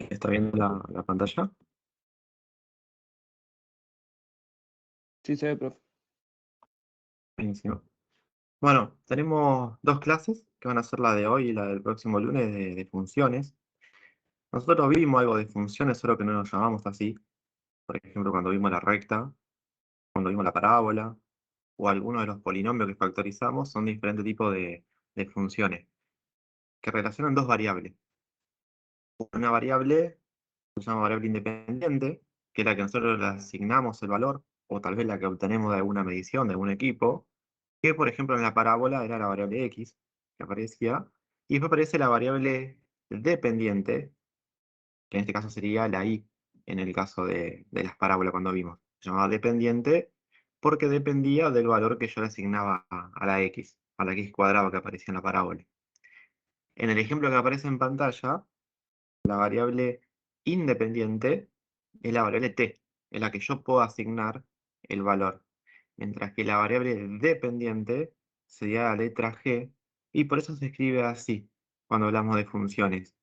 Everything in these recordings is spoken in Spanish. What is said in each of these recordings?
¿Está viendo la pantalla? Sí, se ve, profe. Buenísimo. Bueno, tenemos dos clases que van a ser la de hoy y la del próximo lunes de funciones. Nosotros vimos algo de funciones, solo que no nos llamamos así. Por ejemplo, cuando vimos la recta, cuando vimos la parábola, o alguno de los polinomios que factorizamos, son diferentes tipos de funciones que relacionan dos variables. Una variable se llama variable independiente, que es la que nosotros le asignamos el valor, o tal vez la que obtenemos de alguna medición de algún equipo, que por ejemplo en la parábola era la variable x, que aparecía, y después aparece la variable dependiente, que en este caso sería la y, en el caso de las parábolas cuando vimos. Se llamaba dependiente porque dependía del valor que yo le asignaba a la x cuadrado que aparecía en la parábola. En el ejemplo que aparece en pantalla, la variable independiente es la variable t, es la que yo puedo asignar el valor. Mientras que la variable dependiente sería la letra g, y por eso se escribe así cuando hablamos de funciones.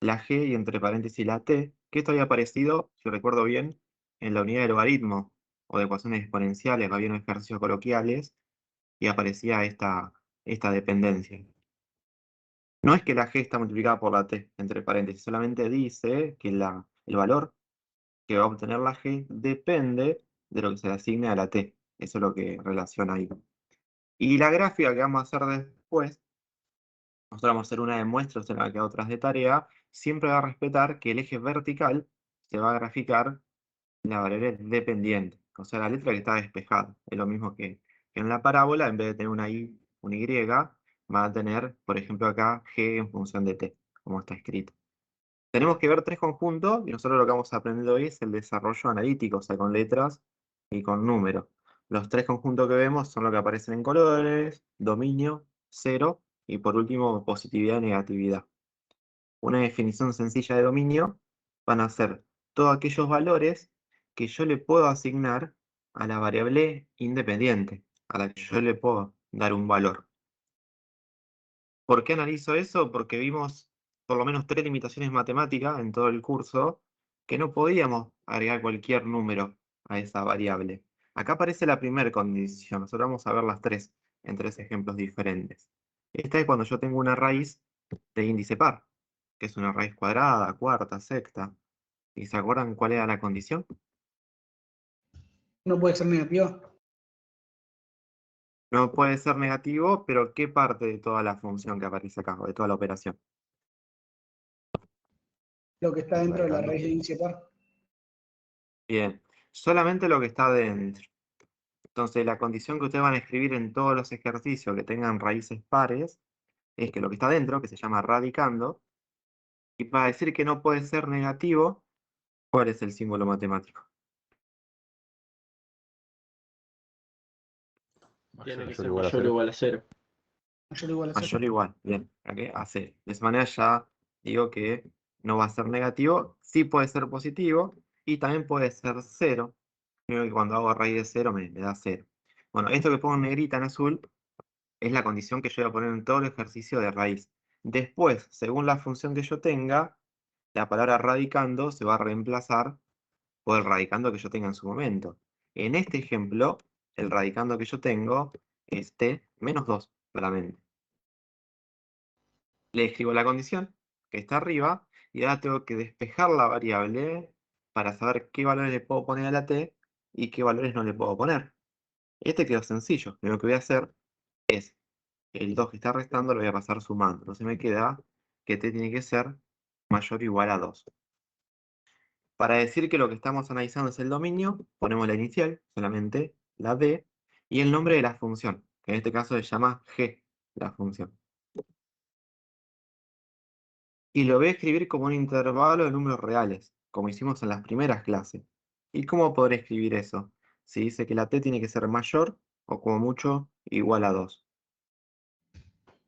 La g y entre paréntesis la t, que esto había aparecido, si recuerdo bien, en la unidad de logaritmo o de ecuaciones exponenciales, había unos ejercicios coloquiales, y aparecía esta dependencia. No es que la g está multiplicada por la t, entre paréntesis, solamente dice que el valor que va a obtener la g depende de lo que se le asigne a la t. Eso es lo que relaciona ahí. Y la gráfica que vamos a hacer después, nosotros vamos a hacer una de muestras en la que otras de tarea, siempre va a respetar que el eje vertical se va a graficar en la variable dependiente, o sea, la letra que está despejada. Es lo mismo que en la parábola, en vez de tener una y, va a tener, por ejemplo, acá g en función de t, como está escrito. Tenemos que ver tres conjuntos y nosotros lo que vamos a aprender hoy es el desarrollo analítico, o sea, con letras y con números. Los tres conjuntos que vemos son los que aparecen en colores, dominio, cero y por último positividad y negatividad. Una definición sencilla de dominio van a ser todos aquellos valores que yo le puedo asignar a la variable independiente, a la que yo le puedo dar un valor. ¿Por qué analizo eso? Porque vimos por lo menos tres limitaciones matemáticas en todo el curso que no podíamos agregar cualquier número a esa variable. Acá aparece la primera condición. Nosotros vamos a ver las tres en tres ejemplos diferentes. Esta es cuando yo tengo una raíz de índice par, que es una raíz cuadrada, cuarta, sexta. ¿Y se acuerdan cuál era la condición? No puede ser negativa. No puede ser negativo, pero ¿qué parte de toda la función que aparece acá, o de toda la operación? Lo que está dentro de la raíz de índice par. Bien, solamente lo que está dentro. Entonces, la condición que ustedes van a escribir en todos los ejercicios que tengan raíces pares es que lo que está dentro, que se llama radicando, y para decir que no puede ser negativo, ¿cuál es el símbolo matemático? Tiene que ser mayor o igual a 0. Mayor o igual a cero. Mayor o igual, bien, ¿ok? A cero. De esa manera ya digo que no va a ser negativo, sí puede ser positivo, y también puede ser cero. Creo que cuando hago raíz de cero me da cero. Bueno, esto que pongo en negrita en azul es la condición que yo voy a poner en todo el ejercicio de raíz. Después, según la función que yo tenga, la palabra radicando se va a reemplazar por el radicando que yo tenga en su momento. En este ejemplo, el radicando que yo tengo es t menos 2, claramente. Le escribo la condición que está arriba y ahora tengo que despejar la variable para saber qué valores le puedo poner a la t y qué valores no le puedo poner. Este quedó sencillo. Lo que voy a hacer es el 2 que está restando lo voy a pasar sumando. Entonces me queda que t tiene que ser mayor o igual a 2. Para decir que lo que estamos analizando es el dominio, ponemos la inicial, solamente la d, y el nombre de la función, que en este caso se llama g, la función. Y lo voy a escribir como un intervalo de números reales, como hicimos en las primeras clases. ¿Y cómo podré escribir eso? Si dice que la t tiene que ser mayor, o como mucho, igual a 2.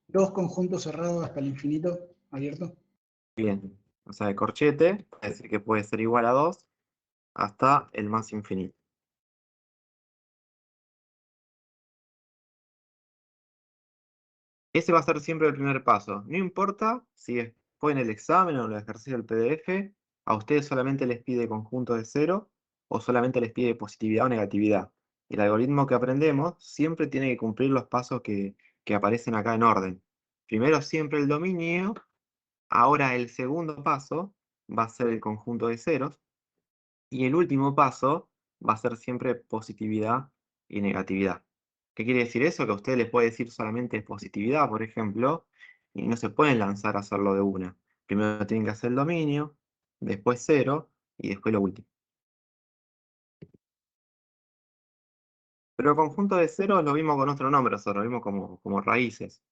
Dos conjuntos cerrados hasta el infinito, abierto. Bien, o sea, de corchete, es decir que puede ser igual a 2 hasta el más infinito. Ese va a ser siempre el primer paso. No importa si después en el examen o en el ejercicio del PDF a ustedes solamente les pide conjunto de cero o solamente les pide positividad o negatividad. El algoritmo que aprendemos siempre tiene que cumplir los pasos que aparecen acá en orden. Primero siempre el dominio, ahora el segundo paso va a ser el conjunto de ceros, y el último paso va a ser siempre positividad y negatividad. ¿Qué quiere decir eso? Que a ustedes les puede decir solamente positividad, por ejemplo, y no se pueden lanzar a hacerlo de una. Primero tienen que hacer el dominio, después cero, y después lo último. Pero el conjunto de ceros lo vimos con otro nombre, o sea, lo vimos como raíces.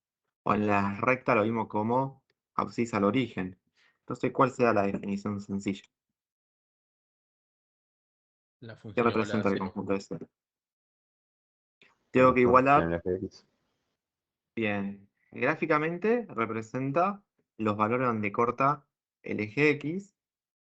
O en la recta lo vimos como abscisa al origen. Entonces, ¿cuál será la definición sencilla? La ¿Qué función igual a representa el cero. conjunto de ceros? Tengo que igualar. En el eje X. Bien, gráficamente representa los valores donde corta el eje X,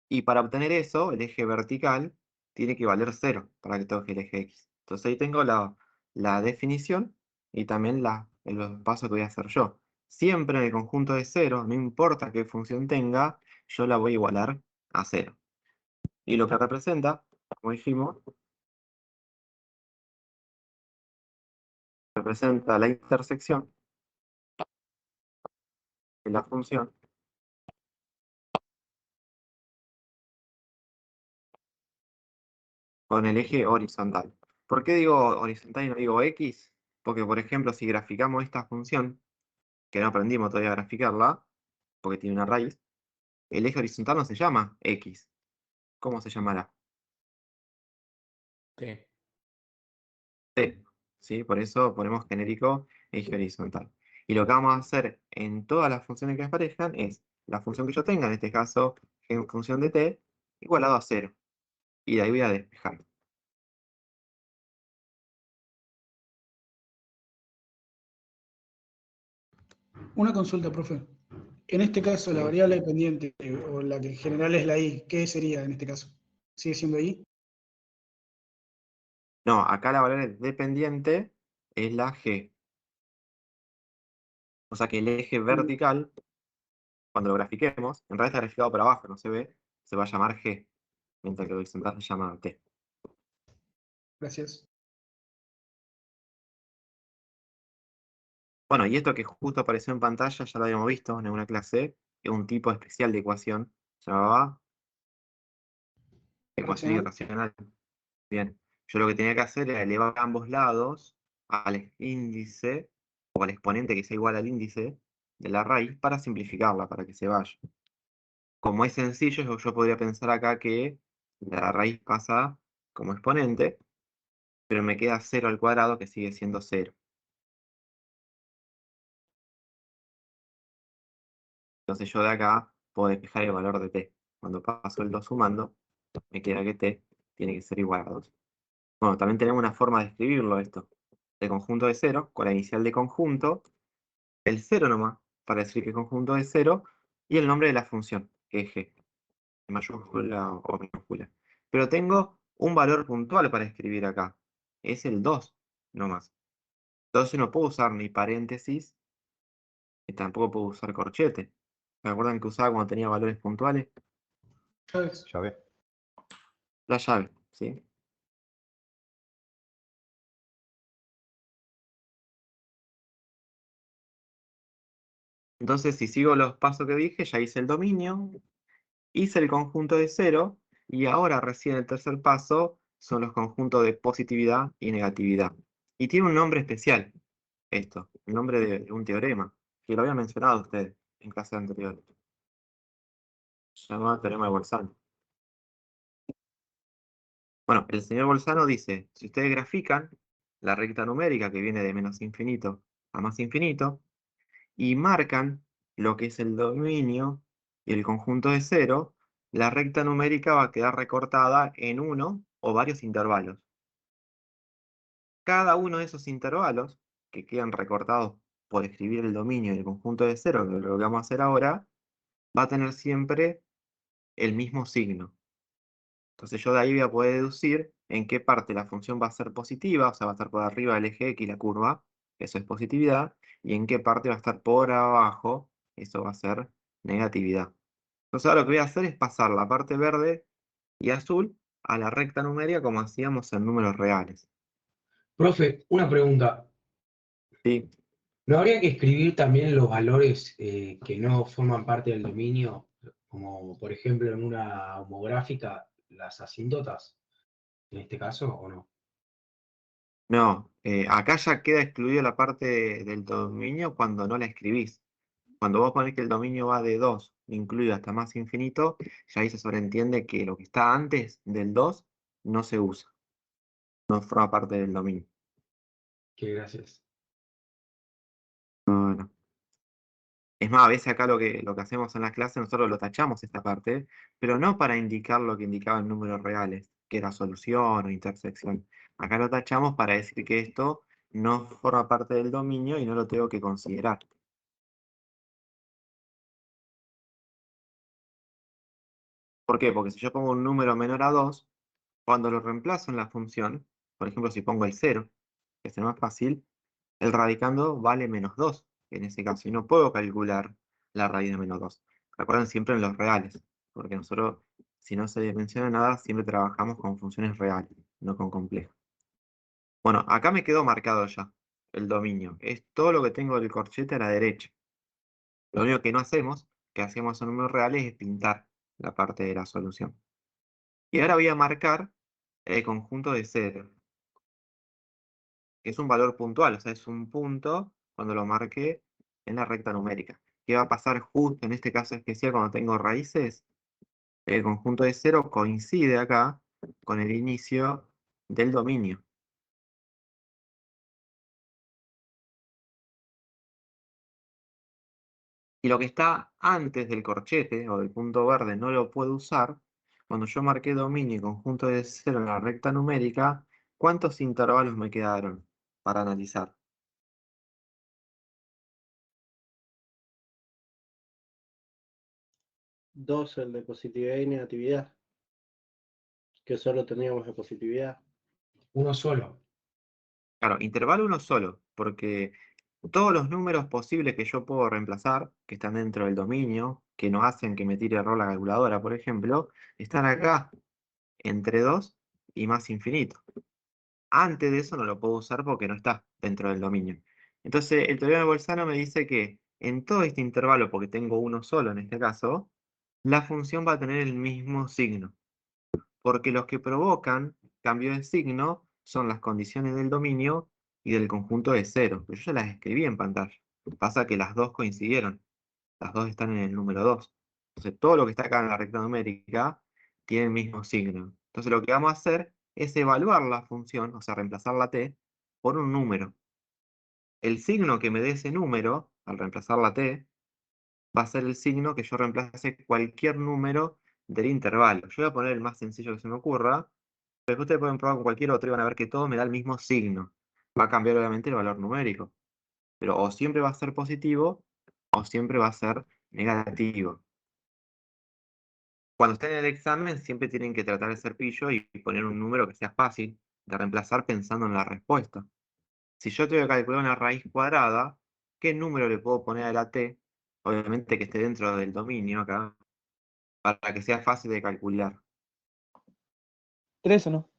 y para obtener eso, el eje vertical tiene que valer 0 para que toque el eje X. Entonces ahí tengo la definición y también los pasos que voy a hacer yo. Siempre en el conjunto de 0, no importa qué función tenga, yo la voy a igualar a 0. Y lo que representa, como dijimos, representa la intersección de la función con el eje horizontal. ¿Por qué digo horizontal y no digo X? Porque, por ejemplo, si graficamos esta función, que no aprendimos todavía a graficarla, porque tiene una raíz, el eje horizontal no se llama X. ¿Cómo se llamará? T. T. ¿Sí? Por eso ponemos genérico eje horizontal. Y lo que vamos a hacer en todas las funciones que aparezcan es la función que yo tenga, en este caso, en función de t, igualado a 0. Y de ahí voy a despejar. Una consulta, profe. En este caso, la Sí. variable dependiente, o la que en general es la i, ¿qué sería en este caso? ¿Sigue siendo i? No, acá la variable dependiente es la g. O sea que el eje vertical, cuando lo grafiquemos, en realidad está graficado por abajo, no se ve, se va a llamar G, mientras que el horizontal se llama T. Gracias. Bueno, y esto que justo apareció en pantalla, ya lo habíamos visto en una clase, es un tipo especial de ecuación, se llamaba ecuación Racional. irracional. Bien, yo lo que tenía que hacer era elevar ambos lados al índice, o al exponente que sea igual al índice de la raíz, para simplificarla, para que se vaya. Como es sencillo, yo podría pensar acá que la raíz pasa como exponente, pero me queda 0 al cuadrado, que sigue siendo 0. Entonces yo de acá puedo despejar el valor de t. Cuando paso el 2 sumando, me queda que t tiene que ser igual a 2. Bueno, también tenemos una forma de escribirlo esto. El conjunto de 0, con la inicial de conjunto, el 0 nomás, para decir que el conjunto es 0, y el nombre de la función, que es g, en mayúscula o minúscula. Pero tengo un valor puntual para escribir acá. Es el 2 nomás. Entonces no puedo usar ni paréntesis, y tampoco puedo usar corchete. ¿Se acuerdan que usaba cuando tenía valores puntuales? ¿Sabes? Ya ve. La llave, ¿sí? Entonces, si sigo los pasos que dije, ya hice el dominio, hice el conjunto de 0, y ahora recién el tercer paso son los conjuntos de positividad y negatividad. Y tiene un nombre especial, esto, el nombre de un teorema, que lo había mencionado usted en clase anterior. Se llama teorema de Bolzano. Bueno, el señor Bolzano dice, si ustedes grafican la recta numérica que viene de menos infinito a más infinito, y marcan lo que es el dominio y el conjunto de 0, la recta numérica va a quedar recortada en uno o varios intervalos. Cada uno de esos intervalos, que quedan recortados por escribir el dominio y el conjunto de 0, que es lo que vamos a hacer ahora, va a tener siempre el mismo signo. Entonces yo de ahí voy a poder deducir en qué parte la función va a ser positiva, o sea, va a estar por arriba del eje X la curva, eso es positividad, y en qué parte va a estar por abajo, eso va a ser negatividad. Entonces ahora lo que voy a hacer es pasar la parte verde y azul a la recta numérica como hacíamos en números reales. Profe, una pregunta. ¿Sí? ¿No habría que escribir también los valores que no forman parte del dominio, como por ejemplo en una homográfica, las asíntotas, en este caso, o no? No, acá ya queda excluida la parte del dominio cuando no la escribís. Cuando vos ponés que el dominio va de 2, incluido hasta más infinito, ya ahí se sobreentiende que lo que está antes del 2 no se usa, no forma parte del dominio. Que gracias. No, no. Es más, a veces acá lo que hacemos en las clases, nosotros lo tachamos esta parte, pero no para indicar lo que indicaban números reales, que era solución o intersección. Acá lo tachamos para decir que esto no forma parte del dominio y no lo tengo que considerar. ¿Por qué? Porque si yo pongo un número menor a 2, cuando lo reemplazo en la función, por ejemplo, si pongo el 0, que es el más fácil, el radicando vale -2 en ese caso, y no puedo calcular la raíz de -2. Recuerden siempre en los reales, porque nosotros, si no se menciona nada, siempre trabajamos con funciones reales, no con complejas. Bueno, acá me quedó marcado ya el dominio. Es todo lo que tengo del corchete a la derecha. Lo único que no hacemos, que hacemos en números reales, es pintar la parte de la solución. Y ahora voy a marcar el conjunto de 0, que es un valor puntual, o sea, es un punto cuando lo marqué en la recta numérica. ¿Qué va a pasar justo en este caso especial cuando tengo raíces? El conjunto de 0 coincide acá con el inicio del dominio. Y lo que está antes del corchete o del punto verde no lo puedo usar. Cuando yo marqué dominio y conjunto de 0 en la recta numérica, ¿cuántos intervalos me quedaron para analizar? 2 el de positividad y negatividad. Que solo teníamos de positividad. Uno solo. Claro, intervalo uno solo, porque todos los números posibles que yo puedo reemplazar, que están dentro del dominio, que no hacen que me tire error la calculadora, por ejemplo, están acá, entre 2 y más infinito. Antes de eso no lo puedo usar porque no está dentro del dominio. Entonces, el teorema de Bolzano me dice que en todo este intervalo, porque tengo uno solo en este caso, la función va a tener el mismo signo. Porque los que provocan cambio de signo son las condiciones del dominio y del conjunto de 0. Pero yo ya las escribí en pantalla. Pasa que las dos coincidieron. Las dos están en el número 2. Entonces, todo lo que está acá en la recta numérica tiene el mismo signo. Entonces, lo que vamos a hacer es evaluar la función, o sea, reemplazar la t, por un número. El signo que me dé ese número, al reemplazar la t, va a ser el signo que yo reemplace cualquier número del intervalo. Yo voy a poner el más sencillo que se me ocurra, pero ustedes pueden probar con cualquier otro y van a ver que todo me da el mismo signo. Va a cambiar obviamente el valor numérico. Pero o siempre va a ser positivo o siempre va a ser negativo. Cuando estén en el examen siempre tienen que tratar de ser pillo y poner un número que sea fácil de reemplazar pensando en la respuesta. Si yo tengo que calcular una raíz cuadrada, ¿qué número le puedo poner a la t? Obviamente que esté dentro del dominio acá, para que sea fácil de calcular. 3 o no.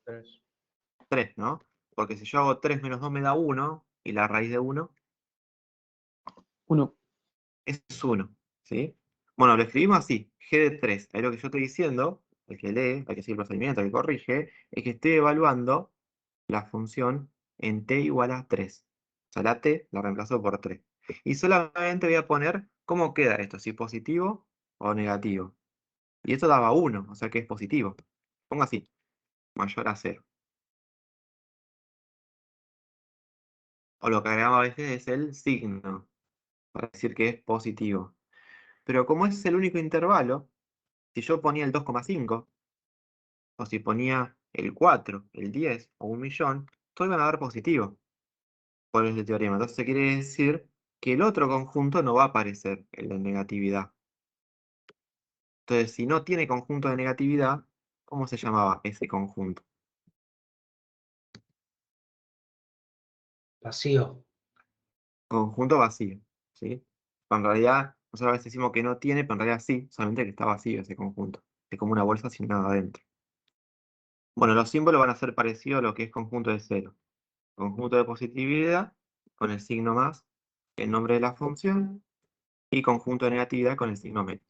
3, ¿no? Porque si yo hago 3 menos 2 me da 1, y la raíz de 1 1. es 1, ¿sí? Bueno, lo escribimos así, g de 3. Ahí lo que yo estoy diciendo, el que lee, el que sigue el procedimiento, el que corrige, es que estoy evaluando la función en t igual a 3. O sea, la t la reemplazo por 3. Y solamente voy a poner cómo queda esto, si positivo o negativo. Y esto daba 1, o sea que es positivo. Pongo así, mayor a 0. O lo que agregamos a veces es el signo, para decir que es positivo. Pero como ese es el único intervalo, si yo ponía el 2,5, o si ponía el 4, el 10 o 1.000.000, todos iban a dar positivo por el teorema. Entonces quiere decir que el otro conjunto no va a aparecer, el de negatividad. Entonces, si no tiene conjunto de negatividad, ¿cómo se llamaba ese conjunto? Vacío. Conjunto vacío, ¿sí? En realidad, Nosotros a veces decimos que no tiene, pero en realidad sí, solamente que está vacío ese conjunto. Es como una bolsa sin nada adentro. Bueno, los símbolos van a ser parecidos a lo que es conjunto de cero. Conjunto de positividad con el signo más, el nombre de la función, y conjunto de negatividad con el signo menos.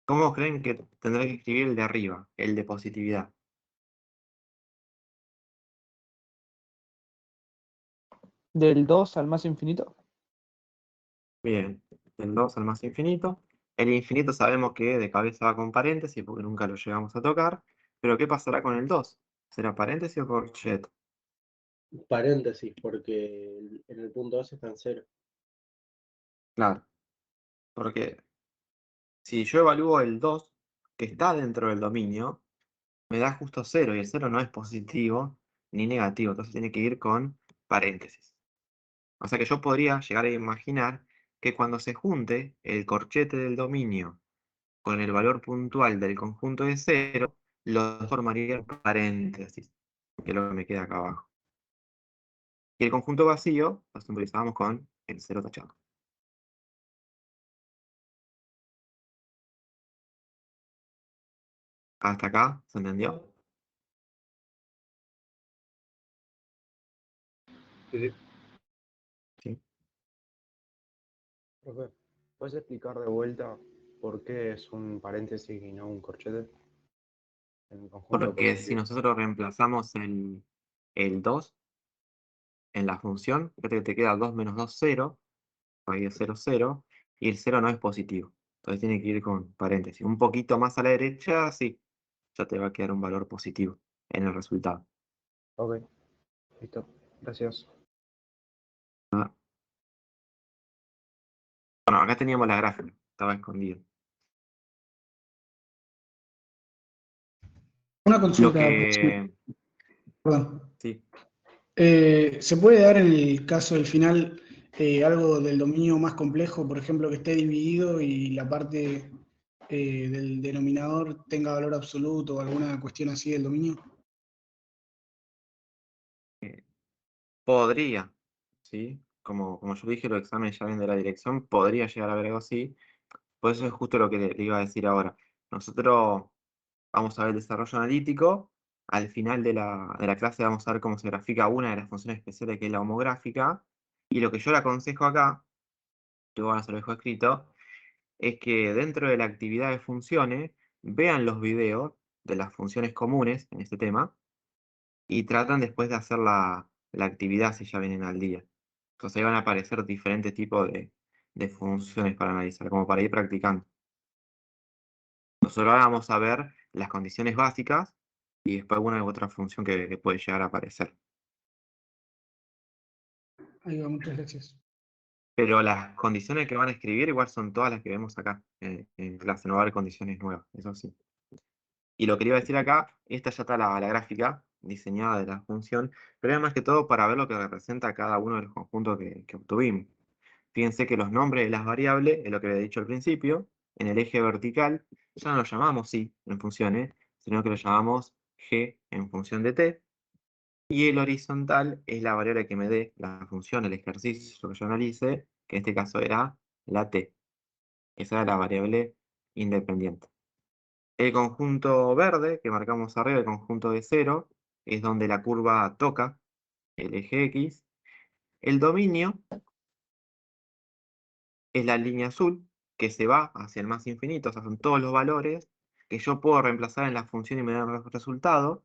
¿Cómo creen que tendré que escribir el de arriba, el de positividad? Del 2 al más infinito. Bien, del 2 al más infinito. El infinito sabemos que de cabeza va con paréntesis porque nunca lo llegamos a tocar. Pero ¿qué pasará con el 2? ¿Será paréntesis o corchete? Paréntesis, porque en el punto 2 está en 0. Claro, porque si yo evalúo el 2, que está dentro del dominio, me da justo 0 y el 0 no es positivo ni negativo, entonces tiene que ir con paréntesis. O sea que yo podría llegar a imaginar que cuando se junte el corchete del dominio con el valor puntual del conjunto de 0, lo formaría en paréntesis, que es lo que me queda acá abajo. Y el conjunto vacío lo simbolizamos con el 0 tachado. ¿Hasta acá? ¿Se entendió? Sí, sí. Sí. Profe, ¿puedes explicar de vuelta por qué es un paréntesis y no un corchete en el conjunto de Porque si positividad? nosotros reemplazamos el 2 en la función, fíjate que te queda 2 menos 2, 0, ahí es 0, 0, y el 0 no es positivo. Entonces tiene que ir con paréntesis. Un poquito más a la derecha, sí, ya te va a quedar un valor positivo en el resultado. Ok, listo. Gracias. Bueno, acá teníamos la gráfica, estaba escondido. Una Lo consulta, que... perdón. Sí, ¿Se puede dar en el caso del final algo del dominio más complejo, por ejemplo, que esté dividido y la parte del denominador tenga valor absoluto o alguna cuestión así del dominio? podría, ¿sí? Como yo dije, los exámenes ya vienen de la dirección, podría llegar a haber algo así. Por eso es justo lo que le iba a decir ahora. Nosotros vamos a ver el desarrollo analítico. Al final de la clase vamos a ver cómo se grafica una de las funciones especiales que es la homográfica. Y lo que yo le aconsejo acá, que van a se lo dejo escrito, es que dentro de la actividad de funciones vean los videos de las funciones comunes en este tema y tratan después de hacer la actividad si ya vienen al día. Entonces ahí van a aparecer diferentes tipos de funciones para analizar, como para ir practicando. Nosotros ahora vamos a ver las condiciones básicas y después alguna otra función que puede llegar a aparecer. Ahí va, muchas gracias. Pero las condiciones que van a escribir igual son todas las que vemos acá en clase, no va a haber condiciones nuevas, eso sí. Y lo que iba a decir acá, esta ya está la gráfica diseñada de la función, pero era más que todo para ver lo que representa cada uno de los conjuntos que obtuvimos. Fíjense que los nombres de las variables, es lo que había dicho al principio, en el eje vertical ya no lo llamamos y en funciones, sino que lo llamamos g en función de t, y el horizontal es la variable que me dé la función, el ejercicio que yo analice, que en este caso era la t. Esa era la variable independiente. El conjunto verde, que marcamos arriba, el conjunto de 0, es donde la curva toca el eje X. El dominio es la línea azul, que se va hacia el más infinito, o sea, son todos los valores que yo puedo reemplazar en la función y me dan el resultado.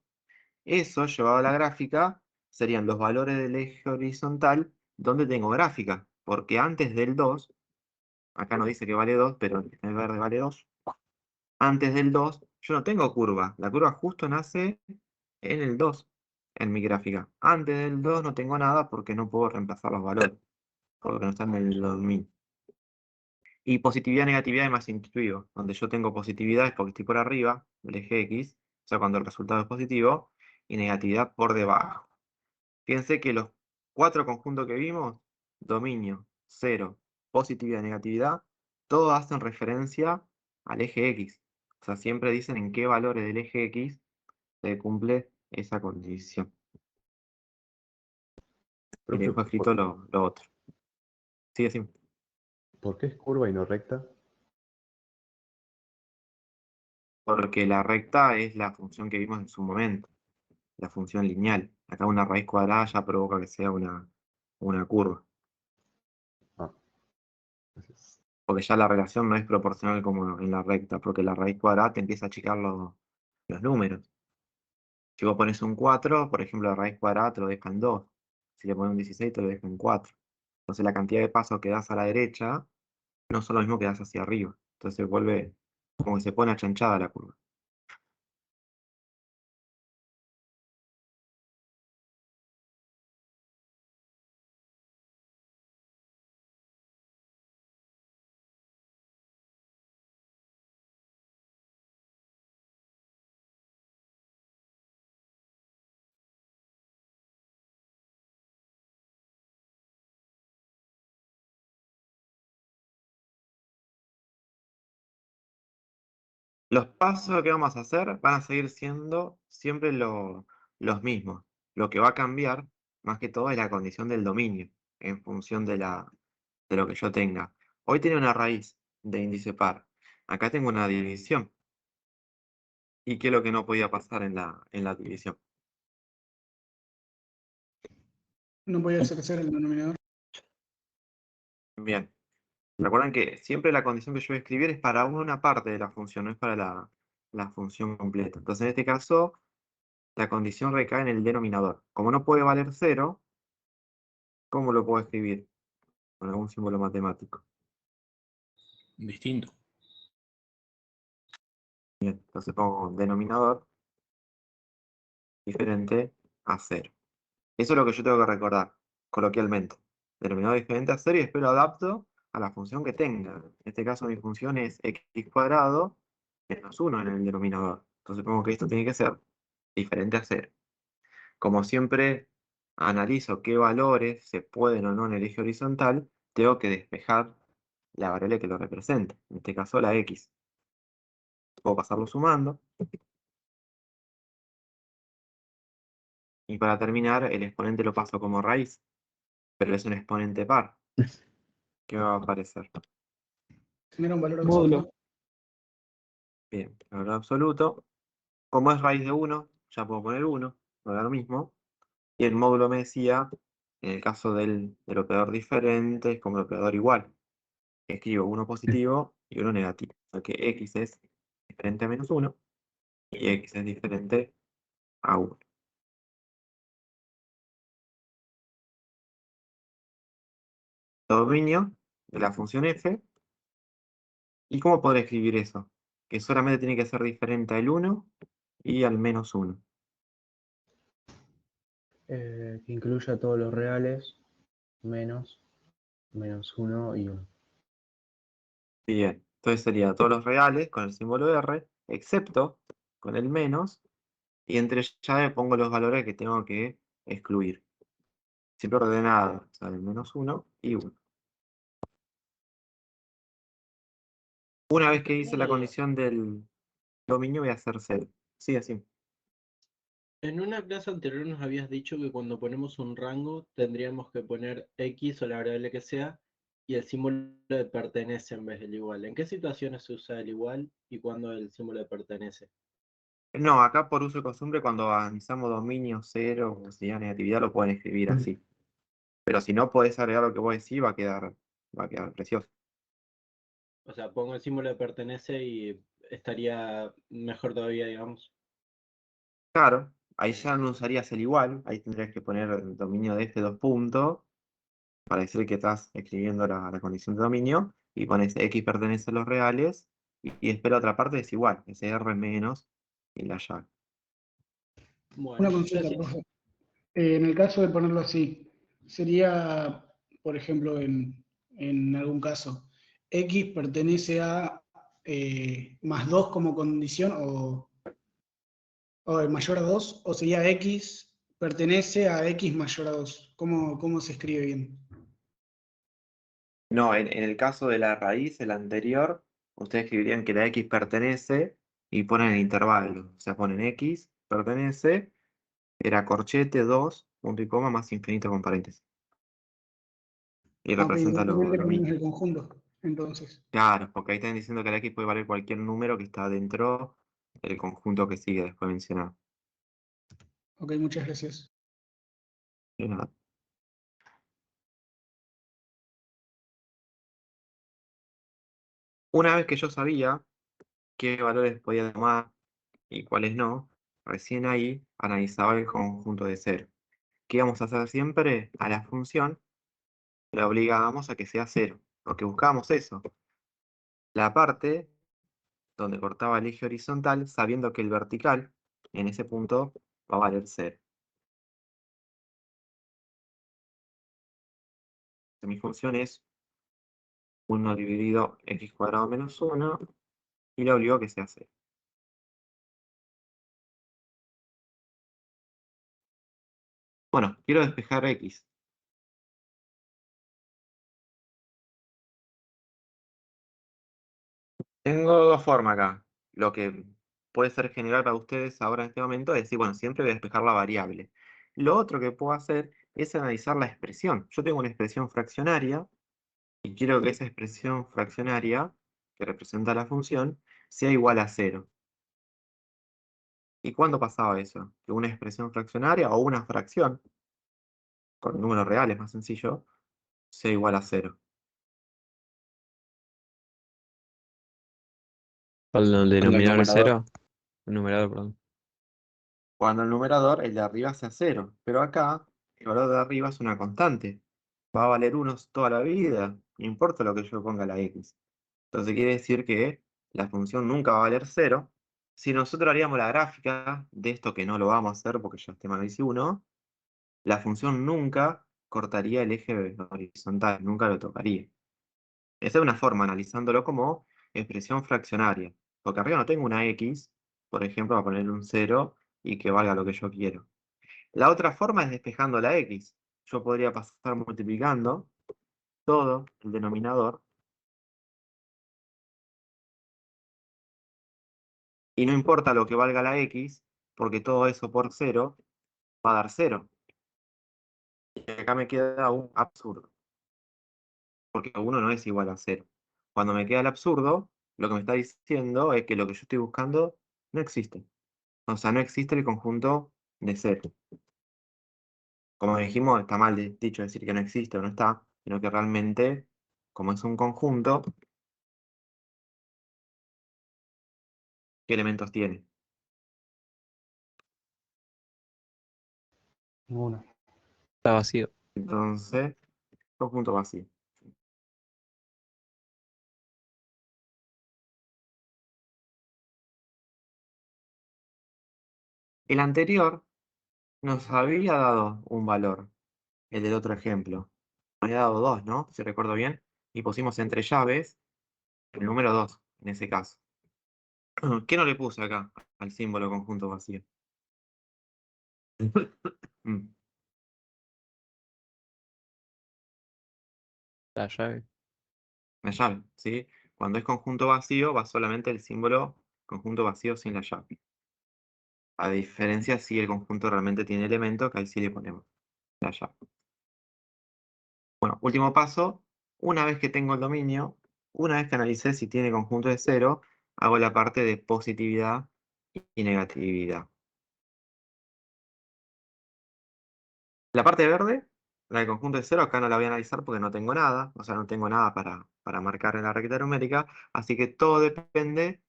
Eso, llevado a la gráfica, serían los valores del eje horizontal donde tengo gráfica, porque antes del 2, acá no dice que vale 2, pero el verde vale 2, antes del 2 yo no tengo curva, la curva justo nace en el 2, en mi gráfica. Antes del 2 no tengo nada porque no puedo reemplazar los valores, porque no están en el dominio. Y positividad, negatividad es más intuitivo, donde yo tengo positividad es porque estoy por arriba del eje X, o sea, cuando el resultado es positivo, y negatividad por debajo. Fíjense que los 4 conjuntos que vimos, dominio, 0, positividad, negatividad, todos hacen referencia al eje X. O sea, siempre dicen en qué valores del eje X se cumple esa condición. Y le dejo escrito lo otro. Sí, decime. ¿Por qué es curva y no recta? Porque la recta es la función que vimos en su momento, la función lineal. Acá una raíz cuadrada ya provoca que sea una curva, Ah. Entonces, porque ya la relación no es proporcional como en la recta, porque la raíz cuadrada te empieza a achicar los números. Si vos pones un 4, por ejemplo, la raíz cuadrada te lo deja en 2. Si le pones un 16, te lo deja en 4. Entonces la cantidad de pasos que das a la derecha no son lo mismo que das hacia arriba. Entonces vuelve como que se pone achanchada la curva. Los pasos que vamos a hacer van a seguir siendo siempre los mismos. Lo que va a cambiar, más que todo, es la condición del dominio, en función de lo que yo tenga. Hoy tenía una raíz de índice par. Acá tengo una división. ¿Y qué es lo que no podía pasar en la división? No podía ser cero el denominador. Bien. Recuerden que siempre la condición que yo voy a escribir es para una parte de la función, no es para la función completa. Entonces, en este caso, la condición recae en el denominador. Como no puede valer 0, ¿cómo lo puedo escribir? Con algún símbolo matemático. Distinto. Bien, entonces pongo denominador diferente a 0. Eso es lo que yo tengo que recordar, coloquialmente. Denominador diferente a 0 y después lo adapto a la función que tenga. En este caso mi función es x cuadrado menos 1 en el denominador. Entonces pongo que esto tiene que ser diferente a 0. Como siempre analizo qué valores se pueden o no en el eje horizontal, tengo que despejar la variable que lo representa. En este caso la x. Puedo pasarlo sumando. Y para terminar, el exponente lo paso como raíz, pero es un exponente par. ¿Qué va a aparecer? Genera un valor Módulo. absoluto. Bien, valor absoluto. Como es raíz de 1, ya puedo poner 1, no da lo mismo. Y el módulo me decía, en el caso del operador diferente, es como el operador igual. Escribo 1 positivo y 1 negativo. Porque x es diferente a menos 1 y x es diferente a 1. Dominio de la función f. ¿Y cómo podré escribir eso? Que solamente tiene que ser diferente al 1 y al menos 1. que incluya todos los reales, menos 1 y 1. Bien, entonces sería todos los reales con el símbolo R, excepto con el menos, y entre llave pongo los valores que tengo que excluir. Siempre ordenado, o sea, el menos 1 y 1. Una vez que hice la condición del dominio voy a hacer 0. Sí, así. En una clase anterior nos habías dicho que cuando ponemos un rango tendríamos que poner X o la variable que sea y el símbolo de pertenece en vez del igual. ¿En qué situaciones se usa el igual y cuándo el símbolo de pertenece? No, acá por uso y costumbre cuando analizamos dominio 0 o si negatividad lo pueden escribir así. Pero si no podés agregar lo que vos decís, va a quedar precioso. O sea, pongo el símbolo de pertenece y estaría mejor todavía, digamos. Claro, ahí ya no usarías el igual, ahí tendrías que poner el dominio de este 2 puntos para decir que estás escribiendo la condición de dominio y pones x pertenece a los reales y espera otra parte es igual, ese r menos y la llave. Bueno, Una ya consulta, sí. profe. En el caso de ponerlo así, sería, por ejemplo, en algún caso, X pertenece a más 2 como condición o mayor a 2, o sería X pertenece a X mayor a 2. ¿Cómo se escribe bien? No, en el caso de la raíz, el anterior, ustedes escribirían que la x pertenece y ponen el intervalo. O sea, ponen x pertenece, era corchete 2, punto y coma, más infinito con paréntesis. Y Ah, ok, representa directamente lo ponemos mismo. el conjunto. entonces. Claro, porque ahí están diciendo que la X puede valer cualquier número que está dentro del conjunto que sigue después mencionado. Ok, muchas gracias. De nada. Una vez que yo sabía qué valores podía tomar y cuáles no, recién ahí analizaba el conjunto de cero. ¿Qué íbamos a hacer siempre? A la función la obligábamos a que sea cero, porque buscábamos eso. La parte donde cortaba el eje horizontal, sabiendo que el vertical en ese punto va a valer cero. Mi función es 1 dividido x cuadrado menos 1 y le obligo a que sea cero. Bueno, quiero despejar x. Tengo dos formas acá. Lo que puede ser general para ustedes ahora en este momento es decir, bueno, siempre voy a despejar la variable. Lo otro que puedo hacer es analizar la expresión. Yo tengo una expresión fraccionaria y quiero que esa expresión fraccionaria, que representa la función, sea igual a cero. ¿Y cuándo pasaba eso? Que una expresión fraccionaria o una fracción, con números reales más sencillo, sea igual a cero. Cuando el Cuando el denominador es numerador, cero, el numerador, perdón. cuando el numerador, el de arriba sea cero. Pero acá, el valor de arriba es una constante. Va a valer 1 toda la vida, no importa lo que yo ponga la x. Entonces quiere decir que la función nunca va a valer cero. Si nosotros haríamos la gráfica de esto, que no lo vamos a hacer porque ya este análisis 1, la función nunca cortaría el eje horizontal, nunca lo tocaría. Esa es una forma, analizándolo como expresión fraccionaria. Porque arriba no tengo una x, por ejemplo, para ponerle un 0 y que valga lo que yo quiero. La otra forma es despejando la x. Yo podría pasar multiplicando todo el denominador y no importa lo que valga la x, porque todo eso por 0 va a dar 0. Y acá me queda un absurdo, porque 1 no es igual a 0. Cuando me queda el absurdo, lo que me está diciendo es que lo que yo estoy buscando no existe. O sea, no existe el conjunto de 0. Como dijimos, está mal dicho decir que no existe o no está, sino que realmente, como es un conjunto, ¿qué elementos tiene? Ninguna. Está vacío. Entonces, conjunto vacío. El anterior nos había dado un valor, el del otro ejemplo. Nos había dado 2, ¿no? Si recuerdo bien. Y pusimos entre llaves el número 2, en ese caso. ¿Qué no le puse acá al símbolo conjunto vacío? Mm, La llave. La llave, ¿sí? Cuando es conjunto vacío, va solamente el símbolo conjunto vacío sin la llave. A diferencia si el conjunto realmente tiene elementos, que ahí sí le ponemos la llave. Bueno, último paso. Una vez que tengo el dominio, una vez que analicé si tiene conjunto de cero, hago la parte de positividad y negatividad. La parte verde, la del conjunto de cero, acá no la voy a analizar porque no tengo nada, o sea, no tengo nada para marcar en la recta numérica, así que todo depende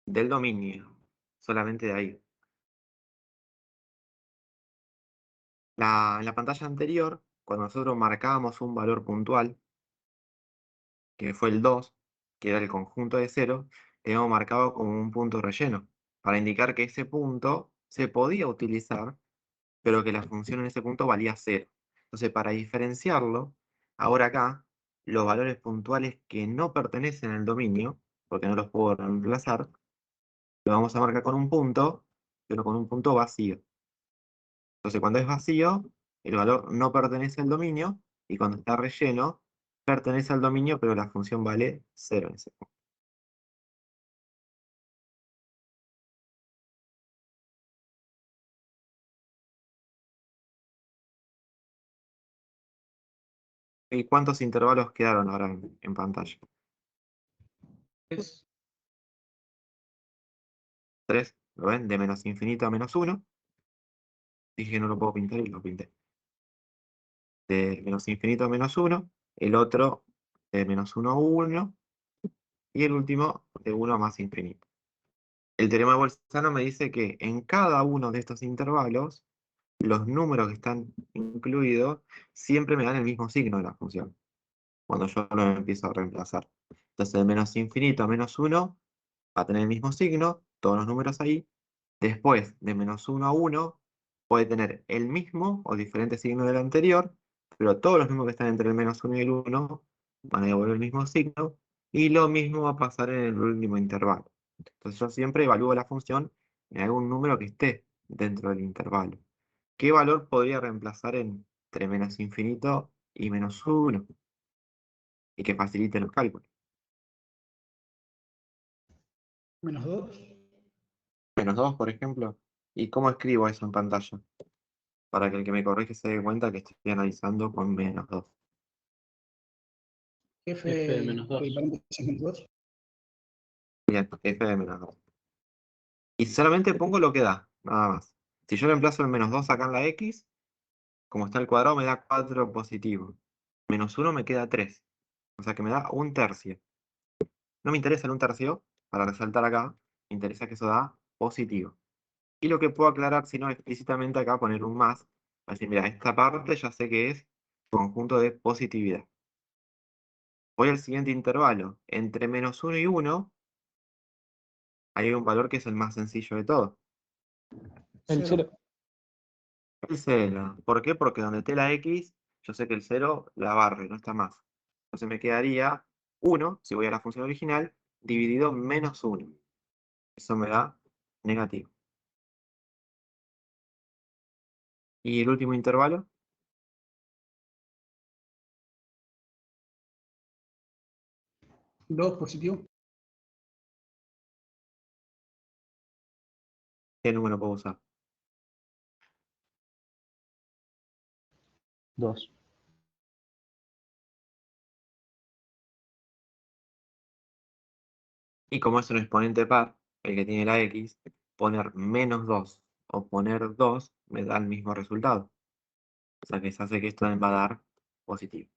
del dominio, solamente de ahí. En la pantalla anterior, cuando nosotros marcábamos un valor puntual, que fue el 2, que era el conjunto de cero, teníamos marcado como un punto relleno, para indicar que ese punto se podía utilizar, pero que la función en ese punto valía 0. Entonces, para diferenciarlo, ahora acá, los valores puntuales que no pertenecen al dominio, porque no los puedo reemplazar, lo vamos a marcar con un punto, pero con un punto vacío. Entonces, cuando es vacío, el valor no pertenece al dominio, y cuando está relleno, pertenece al dominio, pero la función vale 0 en ese punto. ¿Y cuántos intervalos quedaron ahora en pantalla? Es 3, ¿lo ven? De menos infinito a menos 1. Dije que no lo puedo pintar y lo pinté. De menos infinito a menos 1. El otro de menos 1 a 1. Y el último de 1 a más infinito. El teorema de Bolzano me dice que en cada uno de estos intervalos, los números que están incluidos siempre me dan el mismo signo de la función, cuando yo lo empiezo a reemplazar. Entonces, de menos infinito a menos 1 va a tener el mismo signo, todos los números ahí. Después, de menos 1 a 1, puede tener el mismo o diferente signo del anterior, pero todos los números que están entre el menos 1 y el 1 van a devolver el mismo signo, y lo mismo va a pasar en el último intervalo. Entonces yo siempre evalúo la función en algún número que esté dentro del intervalo. ¿Qué valor podría reemplazar entre menos infinito y menos 1? Y que facilite los cálculos. menos 2. Menos 2, por ejemplo. ¿Y cómo escribo eso en pantalla? Para que el que me corrige se dé cuenta que estoy analizando con menos 2. F, F de menos 2. paréntesis menos 2. Bien, f de menos 2. Y solamente pongo lo que da, nada más. Si yo reemplazo el menos 2 acá en la x, como está el cuadrado me da 4 positivo. Menos 1 me queda 3. O sea que me da un tercio. No me interesa el un tercio, para resaltar acá, me interesa que eso da positivo. Y lo que puedo aclarar, si no explícitamente acá, poner un más. Así, mira, esta parte ya sé que es conjunto de positividad. Voy al siguiente intervalo. Entre menos 1 y 1, hay un valor que es el más sencillo de todo. El 0. El 0. ¿Por qué? Porque donde esté la x, yo sé que el 0 la barre, no está más. Entonces me quedaría 1, si voy a la función original, dividido menos 1. Eso me da negativo. ¿Y el último intervalo? Dos positivo. ¿Qué número puedo usar? 2. Y como es un exponente par, el que tiene la x, poner menos 2 o poner 2 me da el mismo resultado. O sea que se hace que esto me va a dar positivo.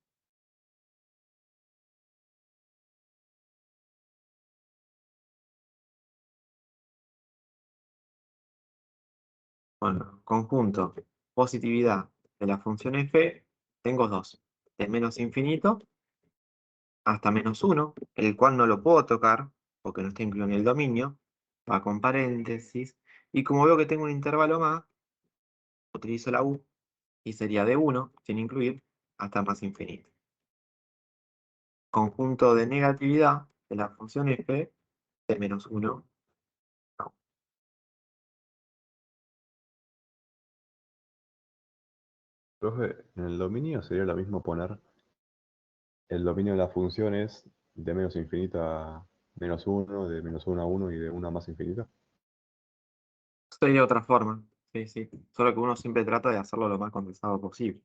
Bueno, conjunto positividad de la función f, tengo 2. De menos infinito hasta menos 1, el cual no lo puedo tocar, porque no está incluido en el dominio, va con paréntesis, y como veo que tengo un intervalo más, utilizo la u, y sería de 1, sin incluir, hasta más infinito. Conjunto de negatividad de la función f de menos 1. Profe, en el dominio sería lo mismo poner el dominio de las funciones de menos infinito a menos 1, de menos 1 a 1 y de 1 a más infinito. Sería otra forma, sí, sí. Solo que uno siempre trata de hacerlo lo más condensado posible.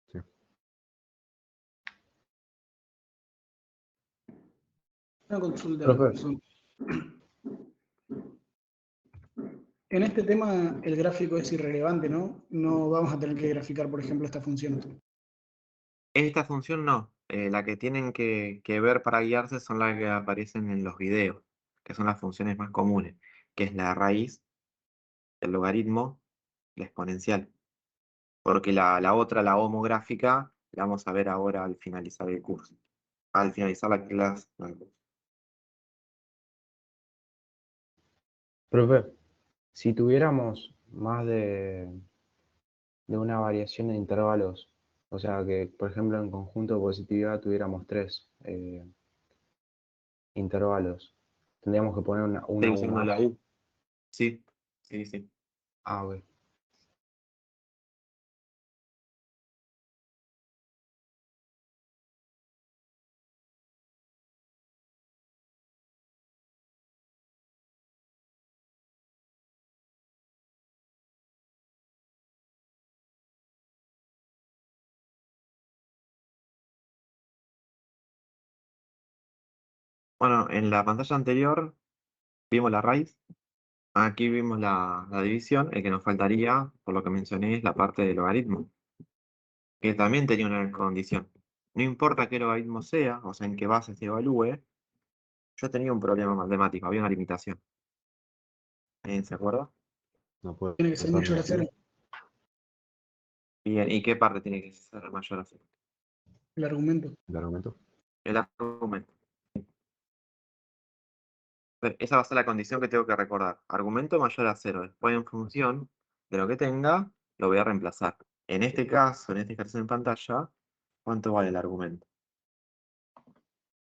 Sí. Una consulta. Profe. En este tema el gráfico es irrelevante, ¿no? No vamos a tener que graficar, por ejemplo, esta función. Esta función no. La que tienen que ver para guiarse son las que aparecen en los videos, que son las funciones más comunes, que es la raíz, el logaritmo, la exponencial. Porque la otra, la homográfica, la vamos a ver ahora al finalizar el curso. Al finalizar la clase. Profe, si tuviéramos más de una variación de intervalos, o sea que, por ejemplo, en conjunto de positividad tuviéramos 3 intervalos, tendríamos que poner una Estoy U usando la más. U. Sí, sí, sí. Ah, ok. Bueno, en la pantalla anterior vimos la raíz. Aquí vimos la división. El que nos faltaría, por lo que mencioné, es la parte del logaritmo, que también tenía una condición. No importa qué logaritmo sea, o sea, en qué base se evalúe, yo tenía un problema matemático, había una limitación. ¿Se acuerda? No puede Tiene que ser ser mayor a cero negativo. Bien, ¿y qué parte tiene que ser mayor a cero? el argumento. El argumento. El argumento. Esa va a ser la condición que tengo que recordar. Argumento mayor a cero. Después, en función de lo que tenga, lo voy a reemplazar. En este caso, en este ejercicio en pantalla, ¿cuánto vale el argumento?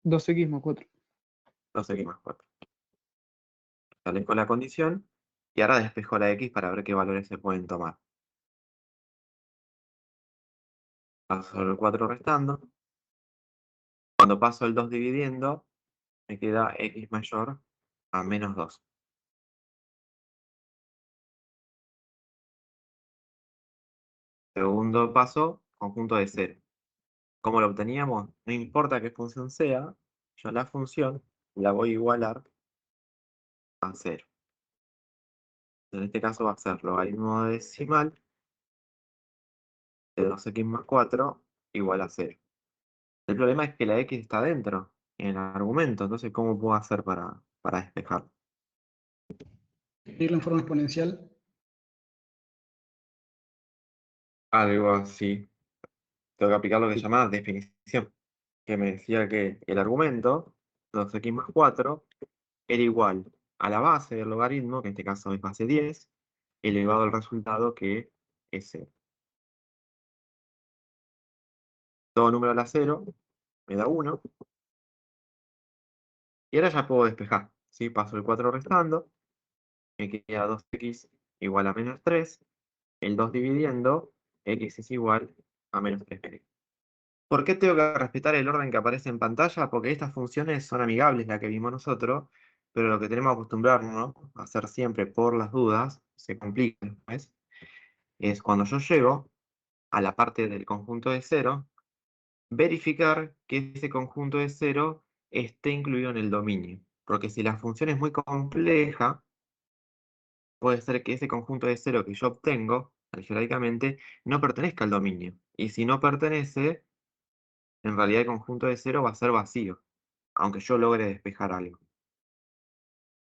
2x más 4. 2x más 4. Sale con la condición y ahora despejo la x para ver qué valores se pueden tomar. Paso el 4 restando. Cuando paso el 2 dividiendo, me queda x mayor a menos 2. Segundo paso, conjunto de 0. ¿Cómo lo obteníamos? No importa qué función sea, yo la función la voy a igualar a 0. En este caso va a ser logaritmo decimal de 2x más 4 igual a 0. El problema es que la x está dentro, en el argumento, entonces ¿cómo puedo hacer para despejarlo? Escribirlo en forma exponencial. Algo así. Tengo que aplicar lo que se llama definición, que me decía que el argumento, 2x más 4, era igual a la base del logaritmo, que en este caso es base 10, elevado al resultado que es 0. Todo número a la 0 me da 1. Y ahora ya puedo despejar. ¿Sí? Paso el 4 restando, me queda 2x igual a menos 3. El 2 dividiendo, x es igual a menos 3. ¿Por qué tengo que respetar el orden que aparece en pantalla? Porque estas funciones son amigables, la que vimos nosotros, pero lo que tenemos que acostumbrarnos a hacer siempre por las dudas, se complica, ¿ves? Es cuando yo llego a la parte del conjunto de 0, verificar que ese conjunto de 0 esté incluido en el dominio. Porque si la función es muy compleja, puede ser que ese conjunto de 0 que yo obtengo, algebraicamente, no pertenezca al dominio. Y si no pertenece, en realidad el conjunto de 0 va a ser vacío, aunque yo logre despejar algo.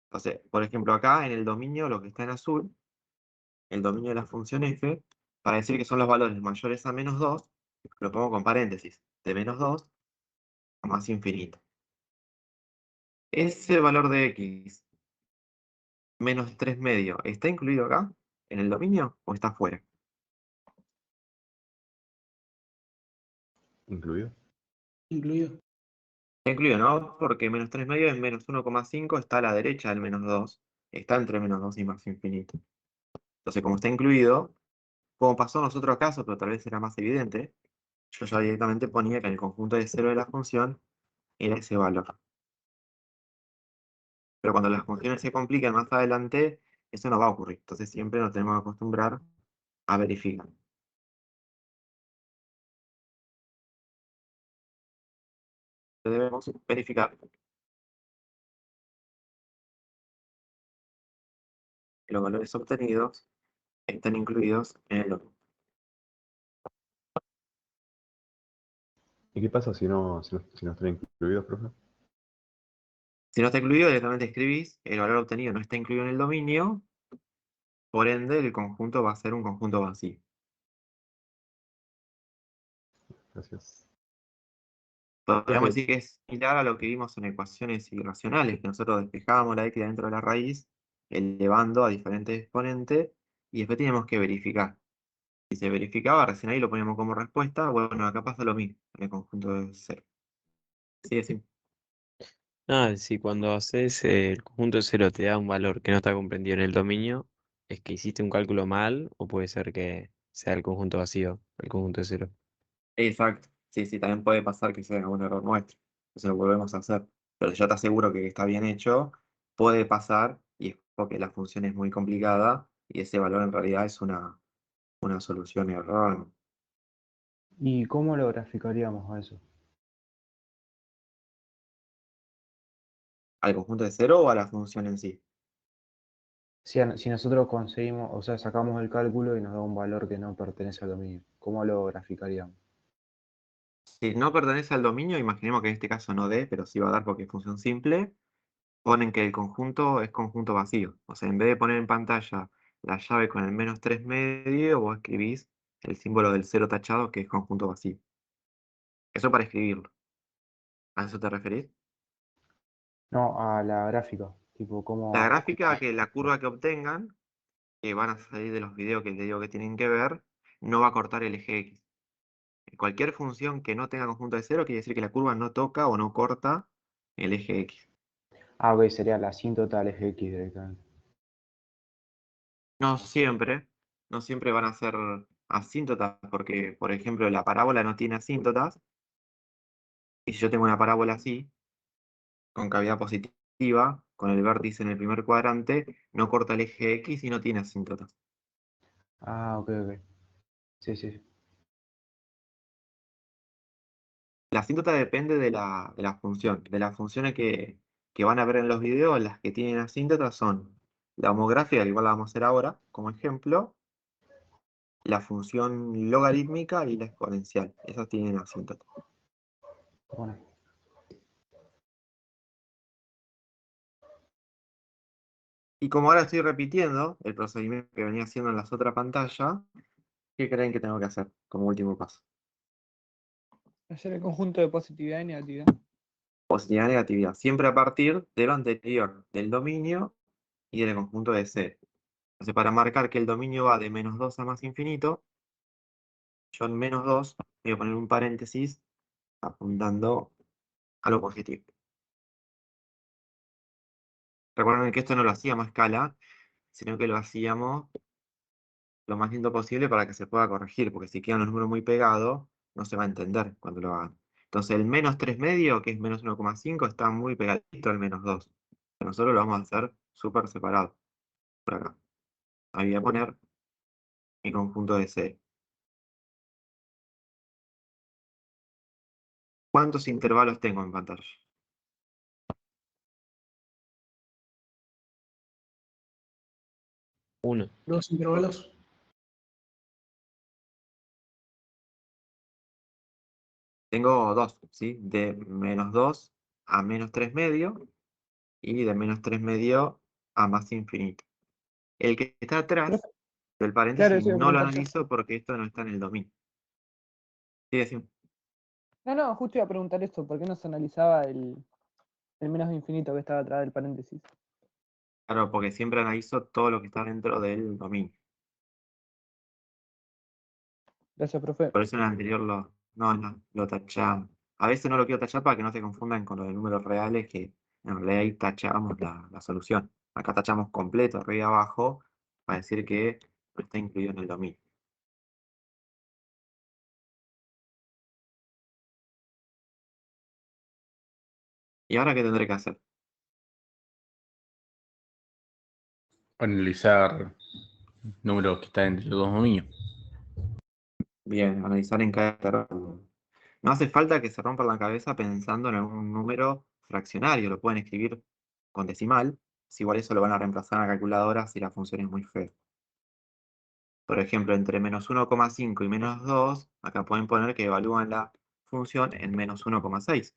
Entonces, por ejemplo, acá en el dominio, lo que está en azul, el dominio de la función f, para decir que son los valores mayores a menos 2, lo pongo con paréntesis, de menos 2 a más infinito. Ese valor de x, menos 3 medio, ¿está incluido acá, en el dominio, o está fuera? Incluido. Incluido. Está incluido, ¿no? Porque menos 3 medio es menos 1,5, está a la derecha del menos 2, está entre menos 2 y más infinito. Entonces, como está incluido, como pasó en los otros casos, pero tal vez era más evidente, yo ya directamente ponía que en el conjunto de 0 de la función era ese valor. Pero cuando las funciones se complican más adelante, eso no va a ocurrir. Entonces siempre nos tenemos que acostumbrar a verificar. Debemos verificar que los valores obtenidos estén incluidos en el dominio. ¿Y qué pasa si no están incluidos, profe? Si no está incluido, directamente escribís, el valor obtenido no está incluido en el dominio, por ende el conjunto va a ser un conjunto vacío. Gracias. Podríamos decir que es similar a lo que vimos en ecuaciones irracionales, que nosotros despejábamos la x dentro de la raíz, elevando a diferentes exponentes, y después teníamos que verificar. Si se verificaba, recién ahí lo poníamos como respuesta, bueno, acá pasa lo mismo, en el conjunto de 0. Sí, sí. Nada, si cuando haces el conjunto de cero te da un valor que no está comprendido en el dominio, es que hiciste un cálculo mal o puede ser que sea el conjunto vacío, el conjunto de cero. Exacto. Sí, sí, también puede pasar que sea un error nuestro. Entonces lo volvemos a hacer. Pero si yo te aseguro que está bien hecho, puede pasar, y es porque la función es muy complicada, y ese valor en realidad es una solución error. ¿Y cómo lo graficaríamos a eso? ¿Al conjunto de cero o a la función en sí? Si nosotros conseguimos, o sea, sacamos el cálculo y nos da un valor que no pertenece al dominio, ¿cómo lo graficaríamos? Si no pertenece al dominio, imaginemos que en este caso no dé, pero sí va a dar porque es función simple, ponen que el conjunto es conjunto vacío. O sea, en vez de poner en pantalla la llave con el menos 3 medio, vos escribís el símbolo del cero tachado, que es conjunto vacío. Eso para escribirlo. ¿A eso te referís? No, a la gráfica, tipo, La ¿cómo? gráfica, que la curva que obtengan, que van a salir de los videos que te digo que tienen que ver, no va a cortar el eje X. Cualquier función que no tenga conjunto de cero quiere decir que la curva no toca o no corta el eje X. Ah, ok, sería la asíntota del eje X directamente. No siempre, no siempre van a ser asíntotas, porque, por ejemplo, la parábola no tiene asíntotas, y si yo tengo una parábola así, con cavidad positiva, con el vértice en el primer cuadrante, no corta el eje X y no tiene asíntotas. Ah, ok, ok. Sí, sí, sí. La asíntota depende de la función. De las funciones que van a ver en los videos, las que tienen asíntotas son la homográfica, que igual la vamos a hacer ahora, como ejemplo, la función logarítmica y la exponencial. Esas tienen asíntota. Bueno, Y como ahora estoy repitiendo el procedimiento que venía haciendo en las otras pantallas, ¿qué creen que tengo que hacer como último paso? Hacer el conjunto de positividad y negatividad. Positividad, negatividad. Siempre a partir de lo anterior, del dominio y del conjunto de C. Entonces, para marcar que el dominio va de menos 2 a más infinito, yo en menos 2 voy a poner un paréntesis apuntando a lo positivo. Recuerden que esto no lo hacíamos a escala, sino que lo hacíamos lo más lindo posible para que se pueda corregir, porque si quedan los números muy pegados, no se va a entender cuando lo hagan. Entonces el menos 3 medio, que es menos 1,5, está muy pegadito al menos 2. Nosotros lo vamos a hacer súper separado. Por acá. Ahí voy a poner mi conjunto de C. ¿Cuántos intervalos tengo en pantalla? Uno. Dos intervalos. Tengo dos, ¿sí? De menos 2 a menos 3 medio y de menos 3 medio a más infinito. El que está atrás del Claro, paréntesis eso iba a no lo preguntar yo. analizo porque esto no está en el dominio. Sí, decimos. No, no, justo iba a preguntar esto, ¿por qué no se analizaba el menos infinito que estaba atrás del paréntesis? Claro, porque siempre analizo todo lo que está dentro del dominio. Gracias, profe. Por eso en el anterior lo tachamos. A veces no lo quiero tachar para que no se confundan con los de números reales, que en realidad ahí tachamos la solución. Acá tachamos completo, arriba y abajo, para decir que no está incluido en el dominio. ¿Y ahora qué tendré que hacer? Analizar números que están entre los dos dominios. Bien, analizar en cada intervalo. No hace falta que se rompan la cabeza pensando en algún número fraccionario, lo pueden escribir con decimal, si igual eso lo van a reemplazar en la calculadora si la función es muy fea. Por ejemplo, entre menos 1,5 y menos 2, acá pueden poner que evalúan la función en menos 1,6.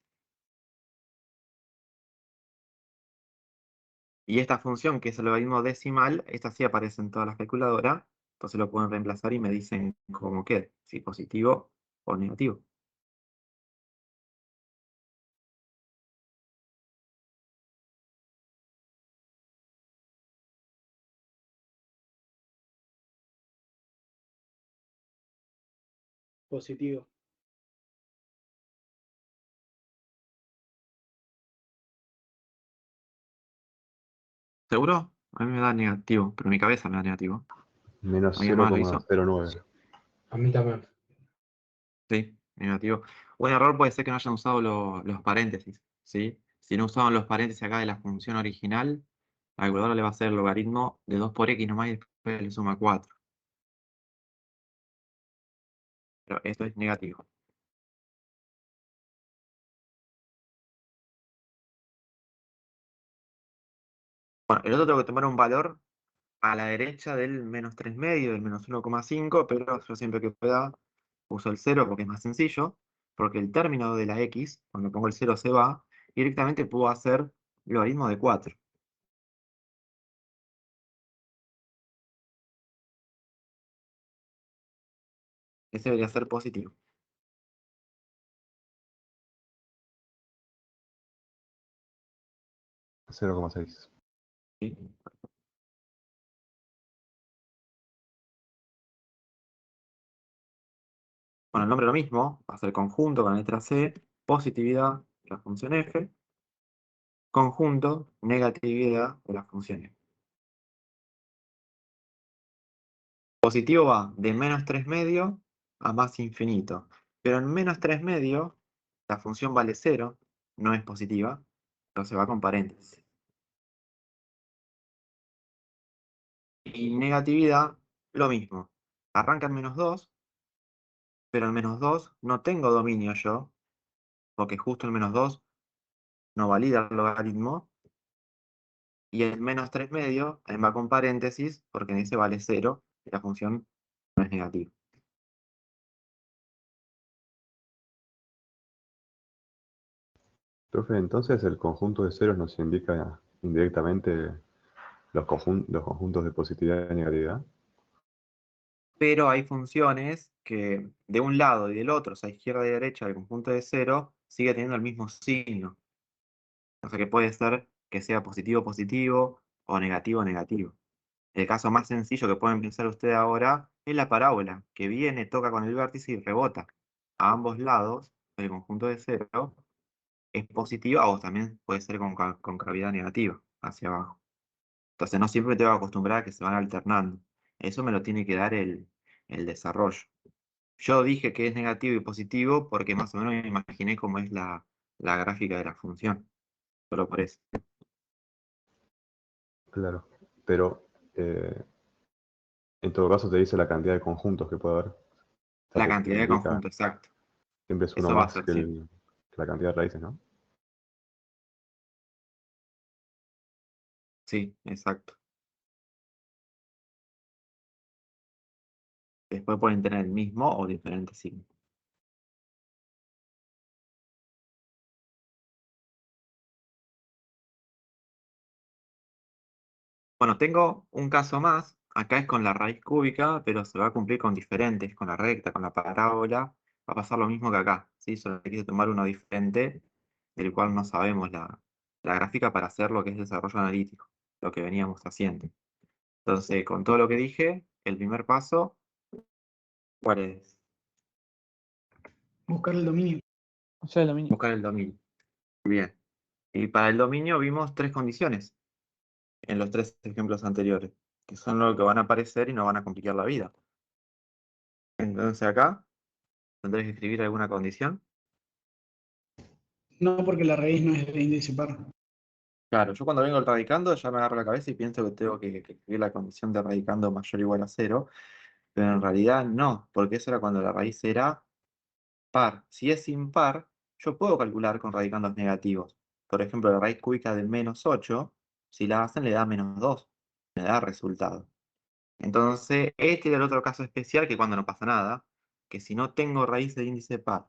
Y esta función, que es el logaritmo decimal, esta sí aparece en todas las calculadoras, entonces lo pueden reemplazar y me dicen cómo queda, si positivo o negativo. Positivo. ¿Seguro? A mí me da negativo, pero mi cabeza me da negativo. Menos ¿Alguien más lo hizo? 0,09. A mí también. Sí, negativo. Un error puede ser que no hayan usado los paréntesis, ¿sí? Si no usaban los paréntesis acá de la función original, la calculadora le va a hacer el logaritmo de 2 por x nomás y después le suma 4. Pero esto es negativo. Bueno, el otro tengo que tomar un valor a la derecha del menos 3 medio, del menos 1,5, pero yo siempre que pueda uso el 0 porque es más sencillo, porque el término de la x, cuando pongo el 0 se va, y directamente puedo hacer logaritmo de 4. Ese debería ser positivo. $0,6. ¿Sí? Bueno, el nombre lo mismo, va a ser conjunto con la letra C, positividad de la función f, conjunto, negatividad de la función f. Positivo va de menos 3 medio a más infinito, pero en menos 3 medio la función vale 0, no es positiva, entonces va con paréntesis. Y negatividad, lo mismo. Arranca en menos 2, pero en menos 2 no tengo dominio yo, porque justo el menos 2 no valida el logaritmo, y el menos 3 medio también va con paréntesis, porque en ese vale 0, y la función no es negativa. Profe, entonces el conjunto de ceros nos indica indirectamente los conjuntos de positividad y negatividad. Pero hay funciones que de un lado y del otro, o sea, izquierda y derecha del conjunto de 0, sigue teniendo el mismo signo. O sea que puede ser que sea positivo positivo o negativo negativo. El caso más sencillo que pueden pensar ustedes ahora es la parábola, que viene, toca con el vértice y rebota a ambos lados del conjunto de 0. Es positiva o también puede ser con cavidad negativa hacia abajo. Entonces no siempre te voy a acostumbrar a que se van alternando. Eso me lo tiene que dar el desarrollo. Yo dije que es negativo y positivo porque más o menos me imaginé cómo es la gráfica de la función. Solo por eso. Claro, pero en todo caso te dice la cantidad de conjuntos que puede haber. O sea, La te cantidad de indica, conjunto, exacto. siempre es uno Eso va a más ser que, siempre. que la cantidad de raíces, ¿no? Sí, exacto. Después pueden tener el mismo o diferente signo. Bueno, tengo un caso más. Acá es con la raíz cúbica, pero se va a cumplir con diferentes, con la recta, con la parábola. Va a pasar lo mismo que acá, ¿sí? Solo que quise tomar uno diferente, del cual no sabemos la gráfica para hacer lo que es desarrollo analítico, lo que veníamos haciendo. Entonces, con todo lo que dije, el primer paso, ¿cuál es? Buscar el dominio. O sea, el dominio. Buscar el dominio. Bien. Y para el dominio vimos 3 condiciones en los 3 ejemplos anteriores, que son lo que van a aparecer y nos van a complicar la vida. Entonces acá tendré que escribir alguna condición. No porque la raíz no es de índice par. Claro, yo cuando vengo radicando ya me agarro la cabeza y pienso que tengo que escribir la condición de radicando mayor o igual a 0, pero en realidad no, porque eso era cuando la raíz era par. Si es impar, yo puedo calcular con radicandos negativos. Por ejemplo, la raíz cúbica de menos 8, si la hacen le da menos 2, me da resultado. Entonces, este era el otro caso especial que cuando no pasa nada, que si no tengo raíz de índice par,